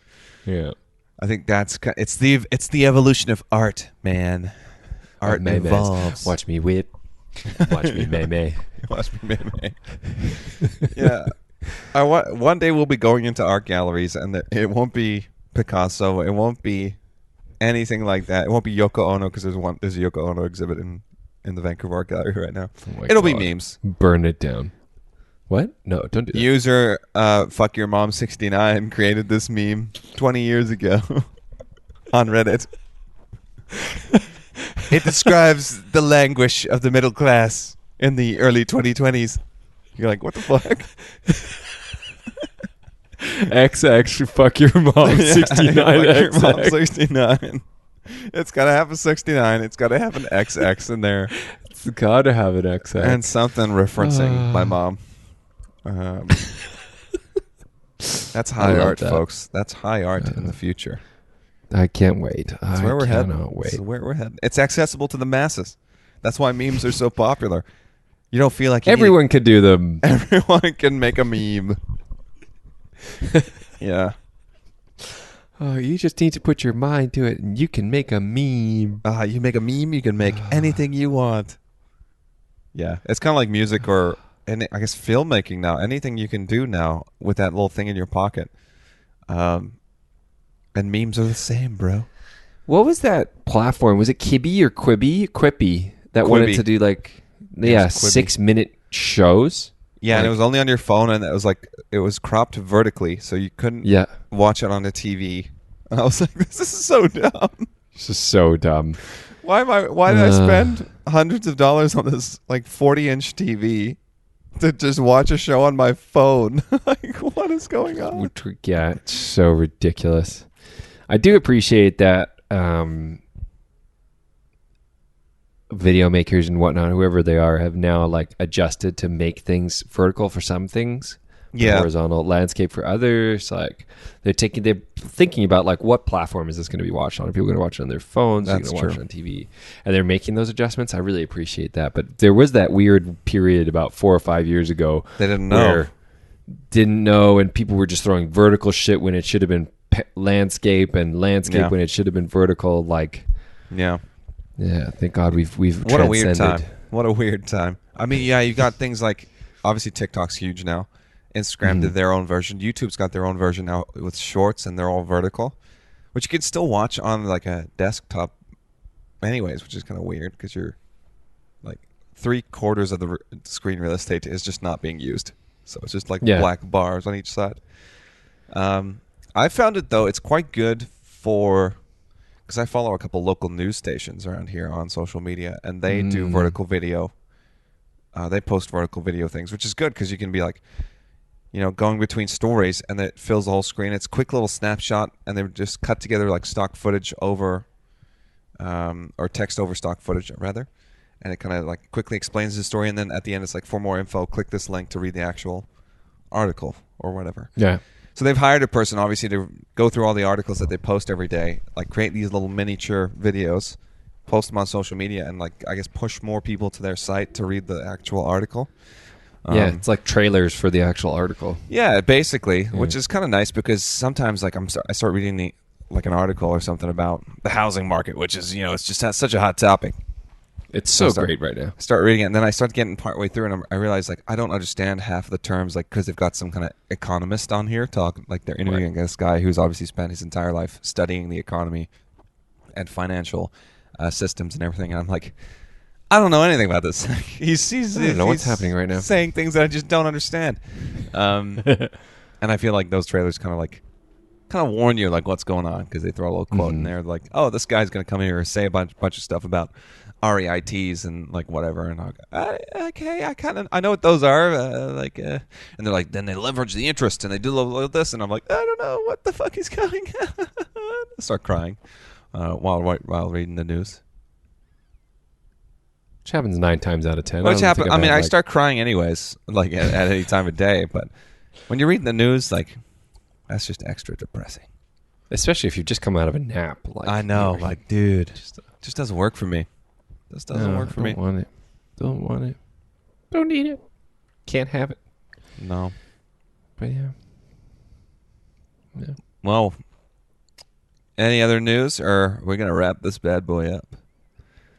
Yeah, I think it's the evolution of art, man. Art evolves. Watch me whip. Watch me may. Watch me may. Yeah. One day we'll be going into art galleries and it won't be Picasso. It won't be anything like that. It won't be Yoko Ono because there's a Yoko Ono exhibit in the Vancouver Art Gallery right now. Oh It'll be memes. Burn it down. What? No, don't do that. User fuck your mom 69 created this meme 20 years ago on Reddit. It describes the languish of the middle class in the early 2020s. You're like, what the fuck? XX, fuck your mom, 69 fuck your mom, XX. 69. It's got to have a 69. It's got to have an XX in there. It's gotta have an XX. And something referencing my mom. That's high art, folks. That's high art in the future. I can't wait. That's where we're heading. Wait. That's where we're heading. It's accessible to the masses. That's why memes are so popular. You don't feel like everyone could do them. Everyone can make a meme. Yeah. Oh, you just need to put your mind to it, and you can make a meme. You make a meme, you can make anything you want. Yeah, it's kind of like music or, I guess, filmmaking now. Anything you can do now with that little thing in your pocket. And memes are the same, bro. What was that platform? Was it Quibi or Quibi? Quibi that wanted to do like 6-minute shows. Yeah, and it was only on your phone, and it was cropped vertically, so you couldn't watch it on the TV. And I was like, this is so dumb. This is so dumb. Why did I spend hundreds of dollars on this 40-inch TV to just watch a show on my phone? Like, what is going on? Yeah, it's so ridiculous. I do appreciate that video makers and whatnot, whoever they are, have now adjusted to make things vertical for some things, horizontal landscape for others. They're thinking about what platform is this going to be watched on? Are people going to watch it on their phones? Are they going to watch it on TV? And they're making those adjustments. I really appreciate that. But there was that weird period about 4 or 5 years ago. They didn't know, and people were just throwing vertical shit when it should have been landscape, and landscape when it should have been vertical. Yeah, thank God we've what a weird time. What a weird time. I mean, yeah, you've got things like, obviously TikTok's huge now. Instagram did their own version. YouTube's got their own version now with shorts, and they're all vertical, which you can still watch on a desktop anyways, which is kind of weird because you're 3/4 of the screen real estate is just not being used. So it's just black bars on each side. I found it, though, it's quite good because I follow a couple local news stations around here on social media, and they do vertical video. They post vertical video things, which is good because you can be going between stories, and it fills the whole screen. It's a quick little snapshot, and they just cut together stock footage over, or text over stock footage, rather. And it kind of quickly explains the story, and then at the end it's for more info, click this link to read the actual article or whatever. Yeah. So they've hired a person, obviously, to go through all the articles that they post every day, create these little miniature videos, post them on social media, and I guess push more people to their site to read the actual article. Yeah, it's like trailers for the actual article. Yeah, basically, which is kind of nice because sometimes I start reading an article or something about the housing market, which is it's just such a hot topic. It's so great right now. Start reading it, and then I start getting partway through, and I realize I don't understand half of the terms, because they've got some kind of economist on here talk, they're interviewing this guy who's obviously spent his entire life studying the economy and financial systems and everything, and I'm like, I don't know anything about this. I don't know what's happening right now. Saying things that I just don't understand, and I feel like those trailers kind of warn you what's going on because they throw a little quote in there oh, this guy's going to come here and say a bunch of stuff about REITs and whatever, and I know what those are, and they're then they leverage the interest and they do this, and I'm I don't know what the fuck is going on. I start crying while reading the news. Which happens 9 times out of 10. I start crying anyways, at any time of day, but when you're reading the news, that's just extra depressing. Especially if you've just come out of a nap. I know, dude, just doesn't work for me. This doesn't work for me. Don't want it. Don't need it. Can't have it. No. But yeah. Well, any other news, or we're going to wrap this bad boy up?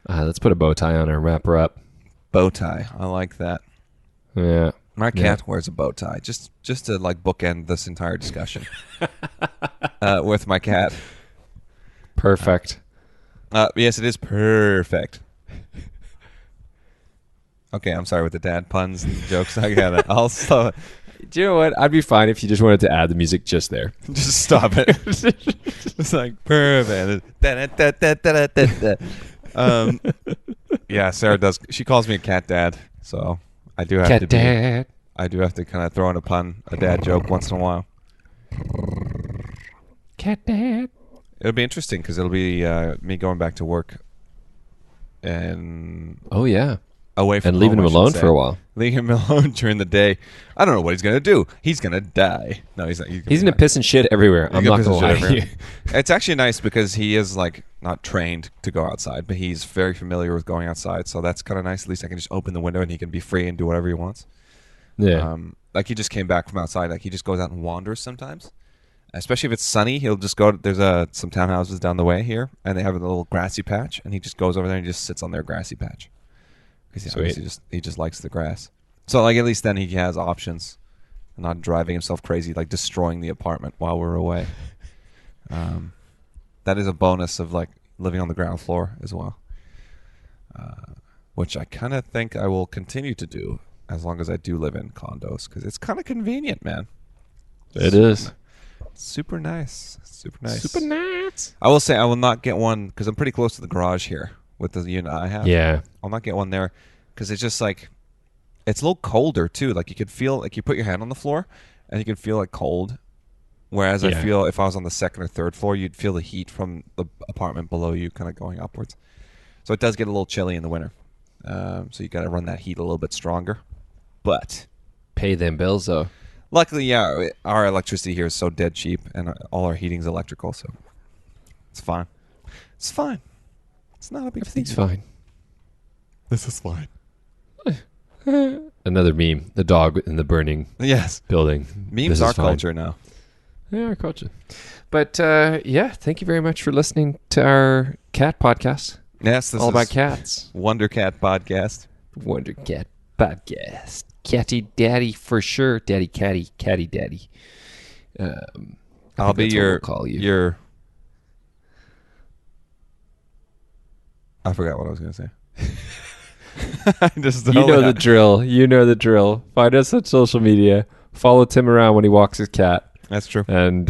Let's put a bow tie on her, wrap her up. Bow tie. I like that. Yeah. My cat wears a bow tie. Just to bookend this entire discussion with my cat. Perfect. Yes, it is perfect. Okay, I'm sorry with the dad puns and jokes. I got it. I'll slow it. Do you know what? I'd be fine if you just wanted to add the music just there. Just stop it. It's perfect. Yeah, Sarah does. She calls me a cat dad, so I do have cat dad. I do have to kind of throw in a pun, a dad joke once in a while. Cat dad. It'll be interesting because it'll be me going back to work and Oh, yeah. away from And leaving home, him I should alone say. for a while. Leaving him alone during the day. I don't know what he's going to do. He's going to die. No, he's not. He's going to piss and shit everywhere. I'm not going to lie to you. It's actually nice because he is like not trained to go outside, but he's very familiar with going outside. So that's kind of nice. At least I can just open the window and he can be free and do whatever he wants. Yeah. Like he just came back from outside. Like he just goes out and wanders sometimes. Especially if it's sunny, he'll just go. There's some townhouses down the way here, and they have a little grassy patch, and he just goes over there and just sits on their grassy patch because he just likes the grass. So like at least then he has options, and not driving himself crazy, like destroying the apartment while we're away. That is a bonus of like living on the ground floor as well, which I kind of think I will continue to do as long as I do live in condos because it's kind of convenient, man. It is. Super nice. Super nice. Super nice. I will say I will not get one because I'm pretty close to the garage here with the unit I have. Yeah. I'll not get one there because it's just like, it's a little colder too. Like you could feel, like you put your hand on the floor and you can feel like cold. Whereas I feel if I was on the second or third floor, you'd feel the heat from the apartment below you kind of going upwards. So it does get a little chilly in the winter. So you got to run that heat a little bit stronger. But Pay them bills, though. luckily, yeah, our electricity here is so dead cheap, and all our heating's electrical, so it's fine. It's fine. It's not a big Everything's deal. fine. This is fine. Another meme. The dog in the burning Yes. building. Memes This are is fine. culture now. Yeah, our culture. But yeah, thank you very much for listening to our cat podcast. Yes, this All is about cats. Wonder Cat Podcast. Wonder Cat podcast. Catty daddy for sure. Daddy catty. Catty daddy. I'll be that's what your we'll call you. your. I forgot what I was going to say. I just You know the drill. You know the drill. Find us on social media. Follow Tim around when he walks his cat. That's true. And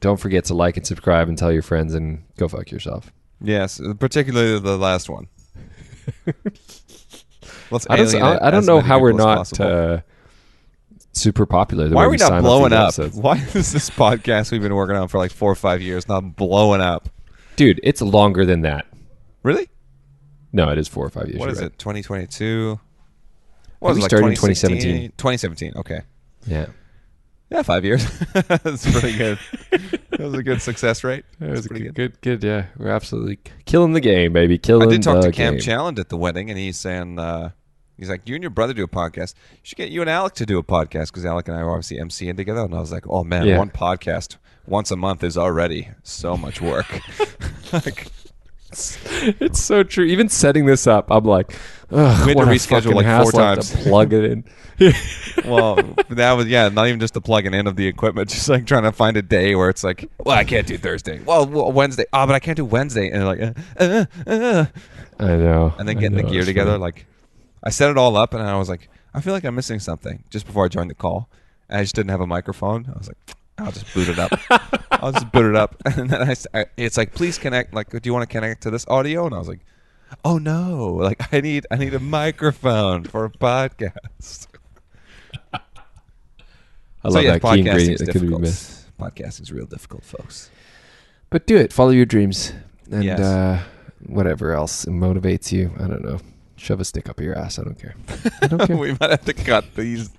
don't forget to like and subscribe and tell your friends and go fuck yourself. Yes, particularly the last one. Let's I don't as know many how we're people as not possible. super popular. the Why way are we sign not off blowing these up? episodes. Why is this podcast we've been working on for like 4 or 5 years not blowing up? Dude, it's longer than that. Really? No, it is 4 or 5 years. What you're is right. it? 2022? What was We it, like started in 2017? 2017. Okay. Yeah. Yeah, 5 years. That's pretty good. That was a good success rate. It was pretty good. Yeah, we're absolutely killing the game, baby. I Killing did talk the to Cam game. Challand at the wedding, and he's saying, he's like, you and your brother do a podcast. You should get you and Alec to do a podcast because Alec and I are obviously MCing together. And I was like, oh man, Yeah. one podcast once a month is already so much work. Like, It's so true. Even setting this up, I'm like, ugh, We had to what a reschedule fucking like 4 hassle. I have times. to plug it in. well, that was not even just the plugging in of the equipment, just like trying to find a day where it's like, well, I can't do Thursday. Well, Wednesday. Oh, but I can't do Wednesday. And like, I know. and then getting the gear together. Like, I set it all up, and I was like, I feel like I'm missing something just before I joined the call. And I just didn't have a microphone. I was like, I'll just boot it up. I'll just boot it up. And then it's like, please connect. Like, do you want to connect to this audio? And I was like, oh no, like I need a microphone for a podcast. I love that key ingredient that could be difficult. missed. Podcasting's real difficult, folks. But do it. Follow your dreams. And Yes. whatever else motivates you. I don't know. Shove a stick up your ass. I don't care. I don't care. We might have to cut these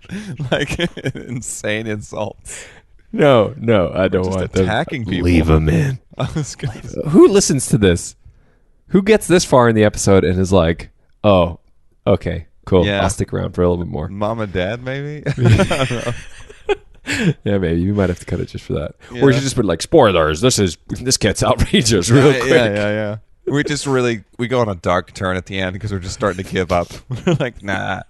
like insane insults. No, I don't Just want them. attacking people. Leave them in. I was gonna say, Who listens to this? Who gets this far in the episode and is like, oh, okay, cool. Yeah. I'll stick around for a little bit more. Mom and Dad, maybe. I don't know. Yeah, maybe. You might have to cut it just for that. Yeah. Or you should just put like, spoilers. This gets outrageous real quick. Yeah. We just we go on a dark turn at the end because we're just starting to give up. We're like, nah,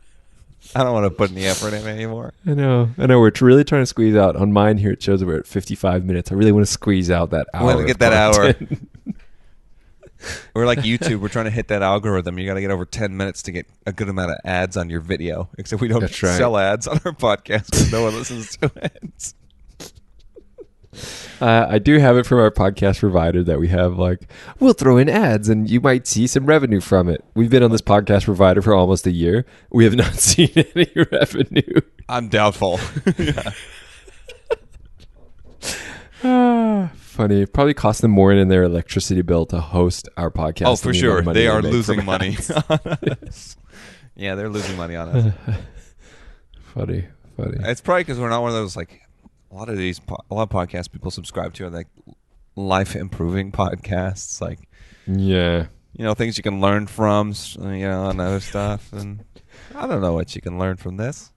I don't want to put any effort in anymore. I know. We're really trying to squeeze out. On mine here, it shows that we're at 55 minutes. I really want to squeeze out that hour. We want to get of that hour. content. We're like YouTube. We're trying to hit that algorithm. You got to get over 10 minutes to get a good amount of ads on your video. Except we don't That's right. sell ads on our podcast because no one listens to it. I do have it from our podcast provider that we have like, we'll throw in ads and you might see some revenue from it. We've been on this podcast provider for almost a year. We have not seen any revenue. I'm doubtful. Yeah. funny. It probably cost them more in their electricity bill to host our podcast. Oh, for sure. They are losing money ads. on us. Yeah, they're losing money on us. Funny. It's probably because we're not one of those, like, a lot of podcasts people subscribe to are like life improving podcasts, like, yeah, things you can learn from, and other stuff. And I don't know what you can learn from this.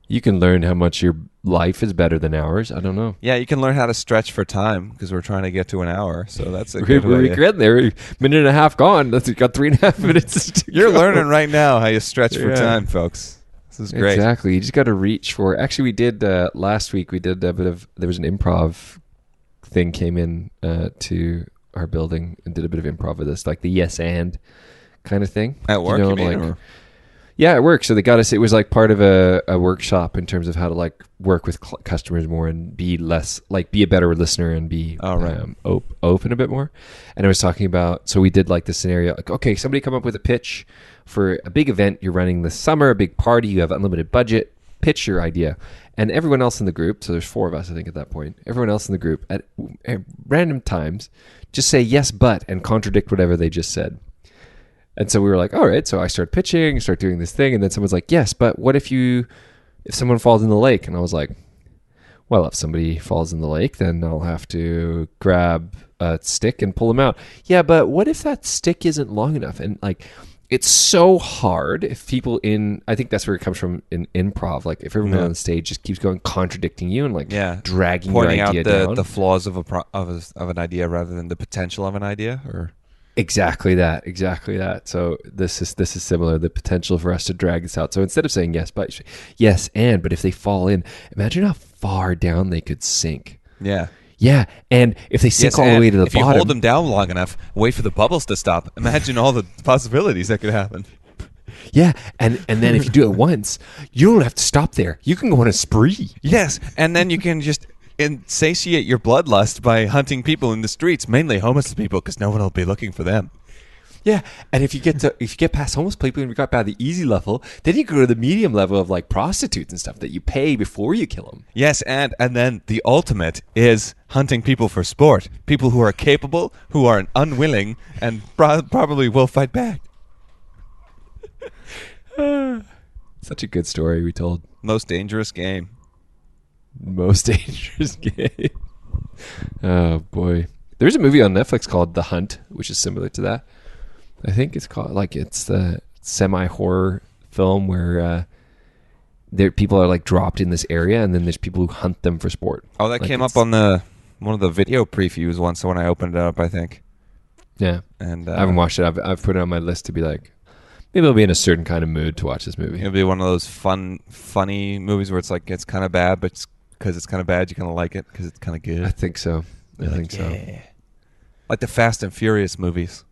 You can learn how much your life is better than ours. I don't know. Yeah, you can learn how to stretch for time because we're trying to get to an hour. So that's a good We're way. getting there. Minute and a half gone. We've got 3.5 minutes to You're go. learning right now how you stretch for time, folks. This is great. Exactly. You just got to reach for. Actually, we did last week. We did a bit of. There was an improv thing came in to our building and did a bit of improv with us, like the yes and kind of thing At work, you mean, like. or? Yeah, at work. So they got us. It was like part of a workshop in terms of how to like work with customers more and be less like be a better listener and be open a bit more. And I was talking about. So we did like the scenario. Like, okay, somebody come up with a pitch for a big event you're running this summer, a big party. You have unlimited budget. Pitch your idea, and everyone else in the group. So there's 4 of us, I think, at that point. Everyone else in the group at random times just say yes, but and contradict whatever they just said. And so we were like, all right. So I start pitching, start doing this thing. And then someone's like, yes, but what if someone falls in the lake? And I was like, well, if somebody falls in the lake, then I'll have to grab a stick and pull them out. Yeah, but what if that stick isn't long enough? And like, it's so hard if people I think that's where it comes from in improv. Like if everyone on the stage just keeps going contradicting you and like dragging pointing your idea out down. the flaws of an idea rather than the potential of an idea, or Exactly that. So this is similar. The potential for us to drag this out. So instead of saying yes, but if they fall in, imagine how far down they could sink. Yeah, and if they sink all the way to the if bottom, you hold them down long enough, wait for the bubbles to stop. Imagine all the possibilities that could happen. Yeah, and then if you do it once, you don't have to stop there. You can go on a spree. Yes, and then you can just satiate your bloodlust by hunting people in the streets, mainly homeless people, because no one will be looking for them. Yeah, and if you get past homeless people and you got by the easy level, then you go to the medium level of like prostitutes and stuff that you pay before you kill them. Yes, and then the ultimate is hunting people for sport. People who are capable, who are unwilling, and probably will fight back. Such a good story we told. Most dangerous game. Most dangerous game. Oh boy, there's a movie on Netflix called The Hunt, which is similar to that. I think it's called it's the semi-horror film where people are like dropped in this area, and then there's people who hunt them for sport. Oh, that came up on one of the video previews once when I opened it up, I think. Yeah, and I haven't watched it. I've put it on my list to be like, maybe I'll be in a certain kind of mood to watch this movie. It'll be one of those funny movies where it's like it's kind of bad, but because it's kind of bad, you kind of like it because it's kind of good. I think so. I think so. Like the Fast and Furious movies.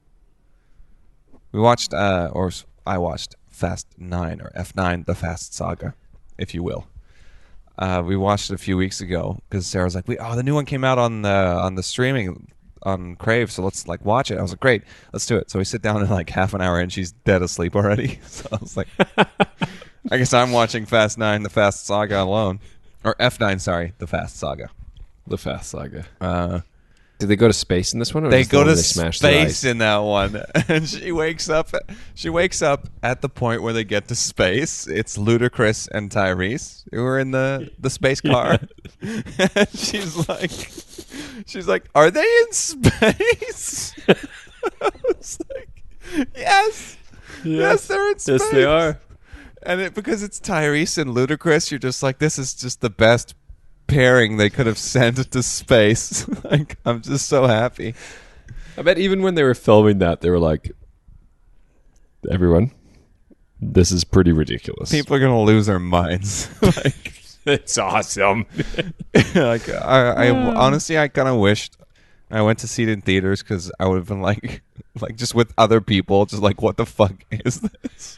We watched, or I watched Fast 9 or F9, the Fast Saga, if you will. We watched it a few weeks ago because Sarah was like, the new one came out on the streaming on Crave, so let's like watch it. I was like, great, let's do it. So we sit down in like half an hour and she's dead asleep already. So I was like, I guess I'm watching Fast 9, the Fast Saga alone. Or F9, sorry, the Fast Saga. The Fast Saga. Did they go to space in this one? Or they go to space in that one, and she wakes up at the point where they get to space. It's Ludacris and Tyrese who are in the space car. And she's like, are they in space? I was like, yes, they're in space. Yes, they are. And because it's Tyrese and Ludacris, you're just like, this is just the best pairing they could have sent to space. Like, I'm just so happy. I bet even when they were filming that, they were like, everyone, this is pretty ridiculous. People are gonna lose their minds. Like, it's awesome. Like, I honestly, I kind of wished I went to see it in theaters because I would have been like just with other people, just like, what the fuck is this?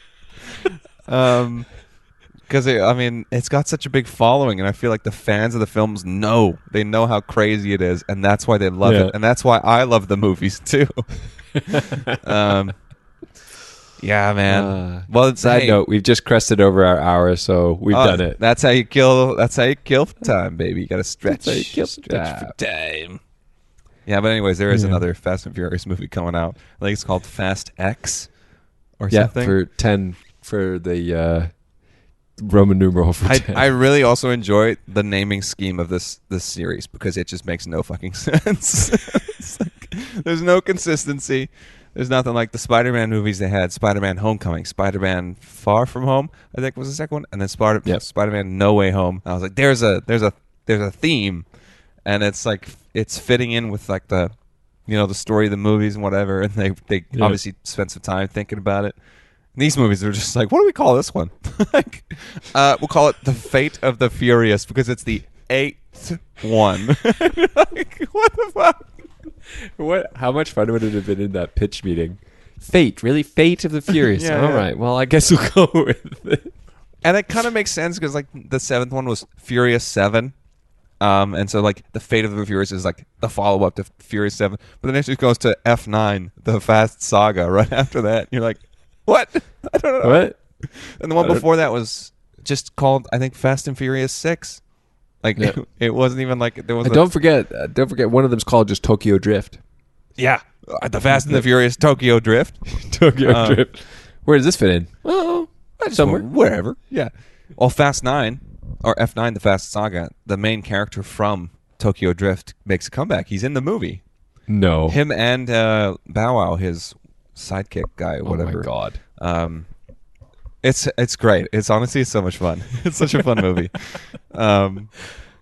Because it's got such a big following, and I feel like the fans of the films know how crazy it is, and that's why they love it, and that's why I love the movies too. Yeah, man. Well, Side note, we've just crested over our hour, so we've done it. That's how you kill. That's how you kill for time, baby. You got to stretch. That's how you kill for stretch time. for time. Yeah, but anyways, there is another Fast and Furious movie coming out. I think it's called Fast X or something. For 10 for the Roman numeral for 10. I really also enjoy the naming scheme of this series because it just makes no fucking sense. It's like, there's no consistency. There's nothing like the Spider-Man movies they had. Spider-Man Homecoming, Spider-Man Far From Home, I think was the second one, and then Spider-Man No Way Home. I was like, there's a theme, and it's like it's fitting in with like the story of the movies and whatever, and they obviously spent some time thinking about it. And these movies are just like, what do we call this one? Like, we'll call it The Fate of the Furious because it's the 8th one. Like, what the fuck? How much fun would it have been in that pitch meeting? Fate, really? Fate of the Furious. Yeah, All right. Well, I guess we'll go with it. And it kind of makes sense because like the 7th one was Furious 7. And so like the Fate of the Furious is like the follow-up to Furious 7. But then it just goes to F9, the Fast Saga, right after that. You're like, what? I don't know. What? And the one before that was just called, I think, Fast and Furious 6. Like it wasn't even like there was. Don't forget, one of them's called just Tokyo Drift. Yeah, the Fast and the Furious Tokyo Drift. Tokyo Drift. Where does this fit in? Well, somewhere, wherever. Yeah. Well, Fast 9 or F9, the Fast Saga. The main character from Tokyo Drift makes a comeback. He's in the movie. No, him and Bow Wow, his sidekick guy, whatever. Oh my god. It's great. It's honestly so much fun. It's such a fun movie.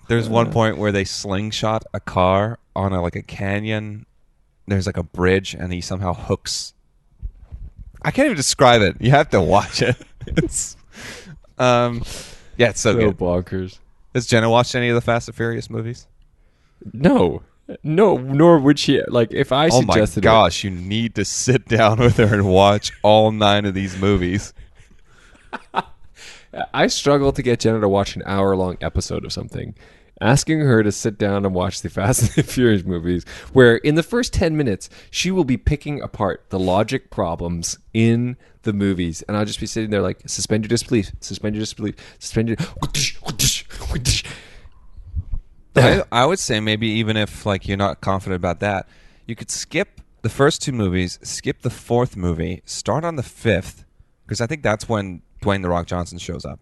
There's one point where they slingshot a car on a canyon. There's like a bridge, and he somehow hooks. I can't even describe it. You have to watch it. It's it's so good. Bonkers. Has Jenna watched any of the Fast and Furious movies? No, nor would she. Like, if I suggested, oh my gosh, you need to sit down with her and watch all 9 of these movies. I struggle to get Jenna to watch an hour-long episode of something. Asking her to sit down and watch the Fast and the Furious movies, where in the first 10 minutes, she will be picking apart the logic problems in the movies. And I'll just be sitting there like, suspend your disbelief, suspend your disbelief, suspend your... I would say maybe even if you're not confident about that, you could skip the first 2 movies, skip the 4th movie, start on the 5th, because I think that's when Dwayne "The Rock" Johnson shows up.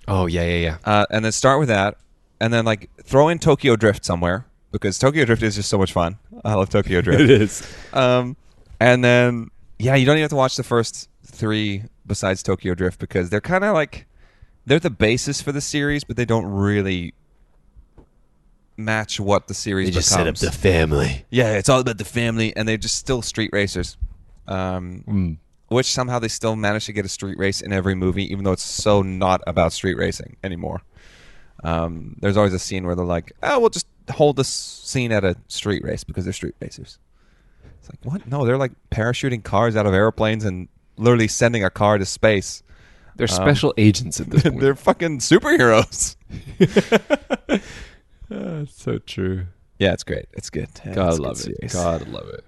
Oh, yeah. And then start with that, and then throw in Tokyo Drift somewhere, because Tokyo Drift is just so much fun. I love Tokyo Drift. It is. And then, you don't even have to watch the first 3 besides Tokyo Drift, because they're kind of they're the basis for the series, but they don't really match what the series becomes. They just set up the family. Yeah, it's all about the family, and they're just still street racers. Which somehow they still manage to get a street race in every movie, even though it's so not about street racing anymore. There's always a scene where they're like, oh, we'll just hold this scene at a street race because they're street racers. It's like, what? No, they're parachuting cars out of airplanes and literally sending a car to space. They're special agents at this point. They're fucking superheroes. That's so true. Yeah, it's great. It's good. Gotta love it. Gotta love it.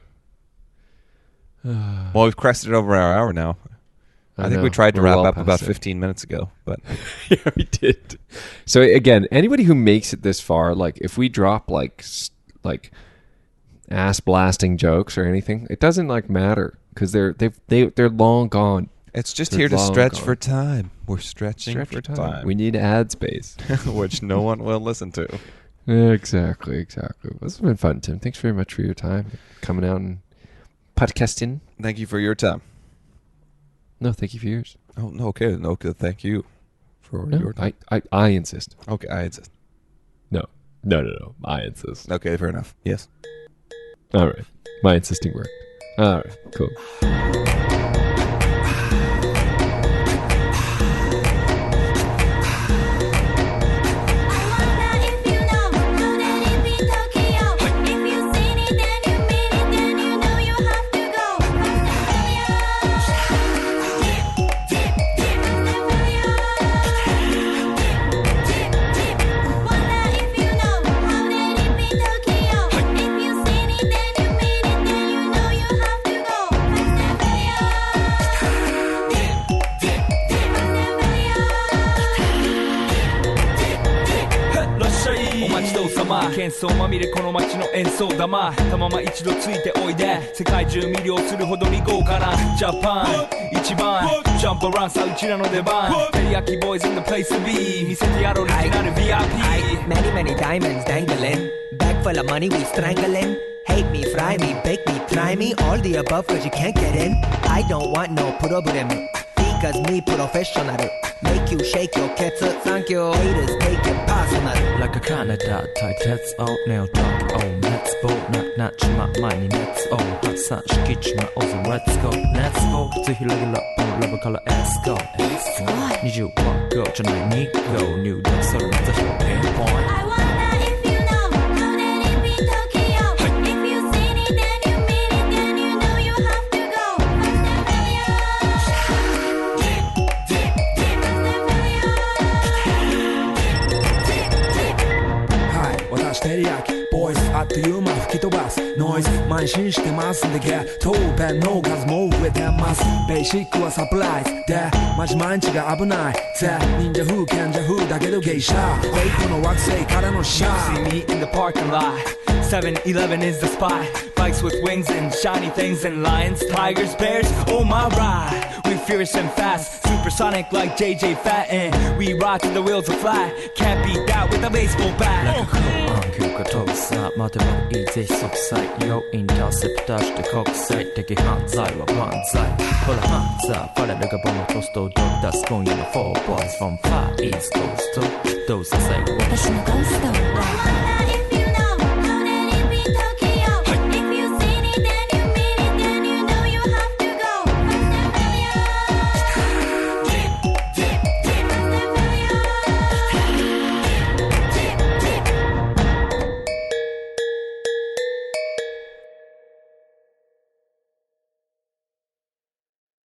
Well, we've crested over our hour now. I think we tried to wrap up about 15 minutes ago, but yeah, we did. So again, anybody who makes it this far, if we drop ass blasting jokes or anything, it doesn't matter because they're long gone. It's just here to stretch for time. We're stretching for time. We need ad space, which no one will listen to. Exactly. This has been fun, Tim. Thanks very much for your time coming out and podcasting. Thank you for your time. No, thank you for yours. Oh, no, okay. No, good. Thank you for your time. I insist. Okay, I insist. No. I insist. Okay, fair enough. Yes. All right. My insisting worked. All right. Cool. お待ちどうさま喧騒まみれこの街の演奏玉たまま一度ついておいで世界中魅了するほどに豪華なジャパン一番ジャンプアランさうちらの出番テリヤキボーイズ in the place to be 見せてやろうオリジナル VIP Many many diamonds dangling Bag full of money we strangling Hate me, fry me, bake me, try me All the above cause you can't get in I don't want no problem Because me professional Make you shake your cats Thank you Haters take it personal Like a Canada tight tits Oh nail talk Oh let's go Knock knock ちま前に Let's go 発散しきちまおうぜ Let's go Let's go 靴広げラップのラブから Let's go 20は Go じゃないに Go New Dance それまた表現 Point I wonder if you know How did it be Tokyo If you seen it then you mean it Then you know you have to go First and failure Dip, dip, dip First and failure Dip, dip, dip はい私テリヤキボイスあっという間吹き飛ばすノイズ慢心してますんでゲットペンの数も増えてますベーシックはサプライズでマジ毎日が危ないぜ忍者風賢者風だけど芸者フェイクの惑星からのシャ See me in the parking lot 7-Eleven is the spot Bikes with wings and shiny things And lions, tigers, bears, oh my ride We fierce and fast Supersonic like JJ Fat And we ride till the wheels are flat Can't beat that with a baseball bat Like a cool on 休暇飛ぶさ待てばいいぜ即歳よインターセプターして国際的犯罪は万歳ほらハンザーファレルがボムトストをドッ出す今夜の4 boys from Far East Coast どうさ最後私のゴースト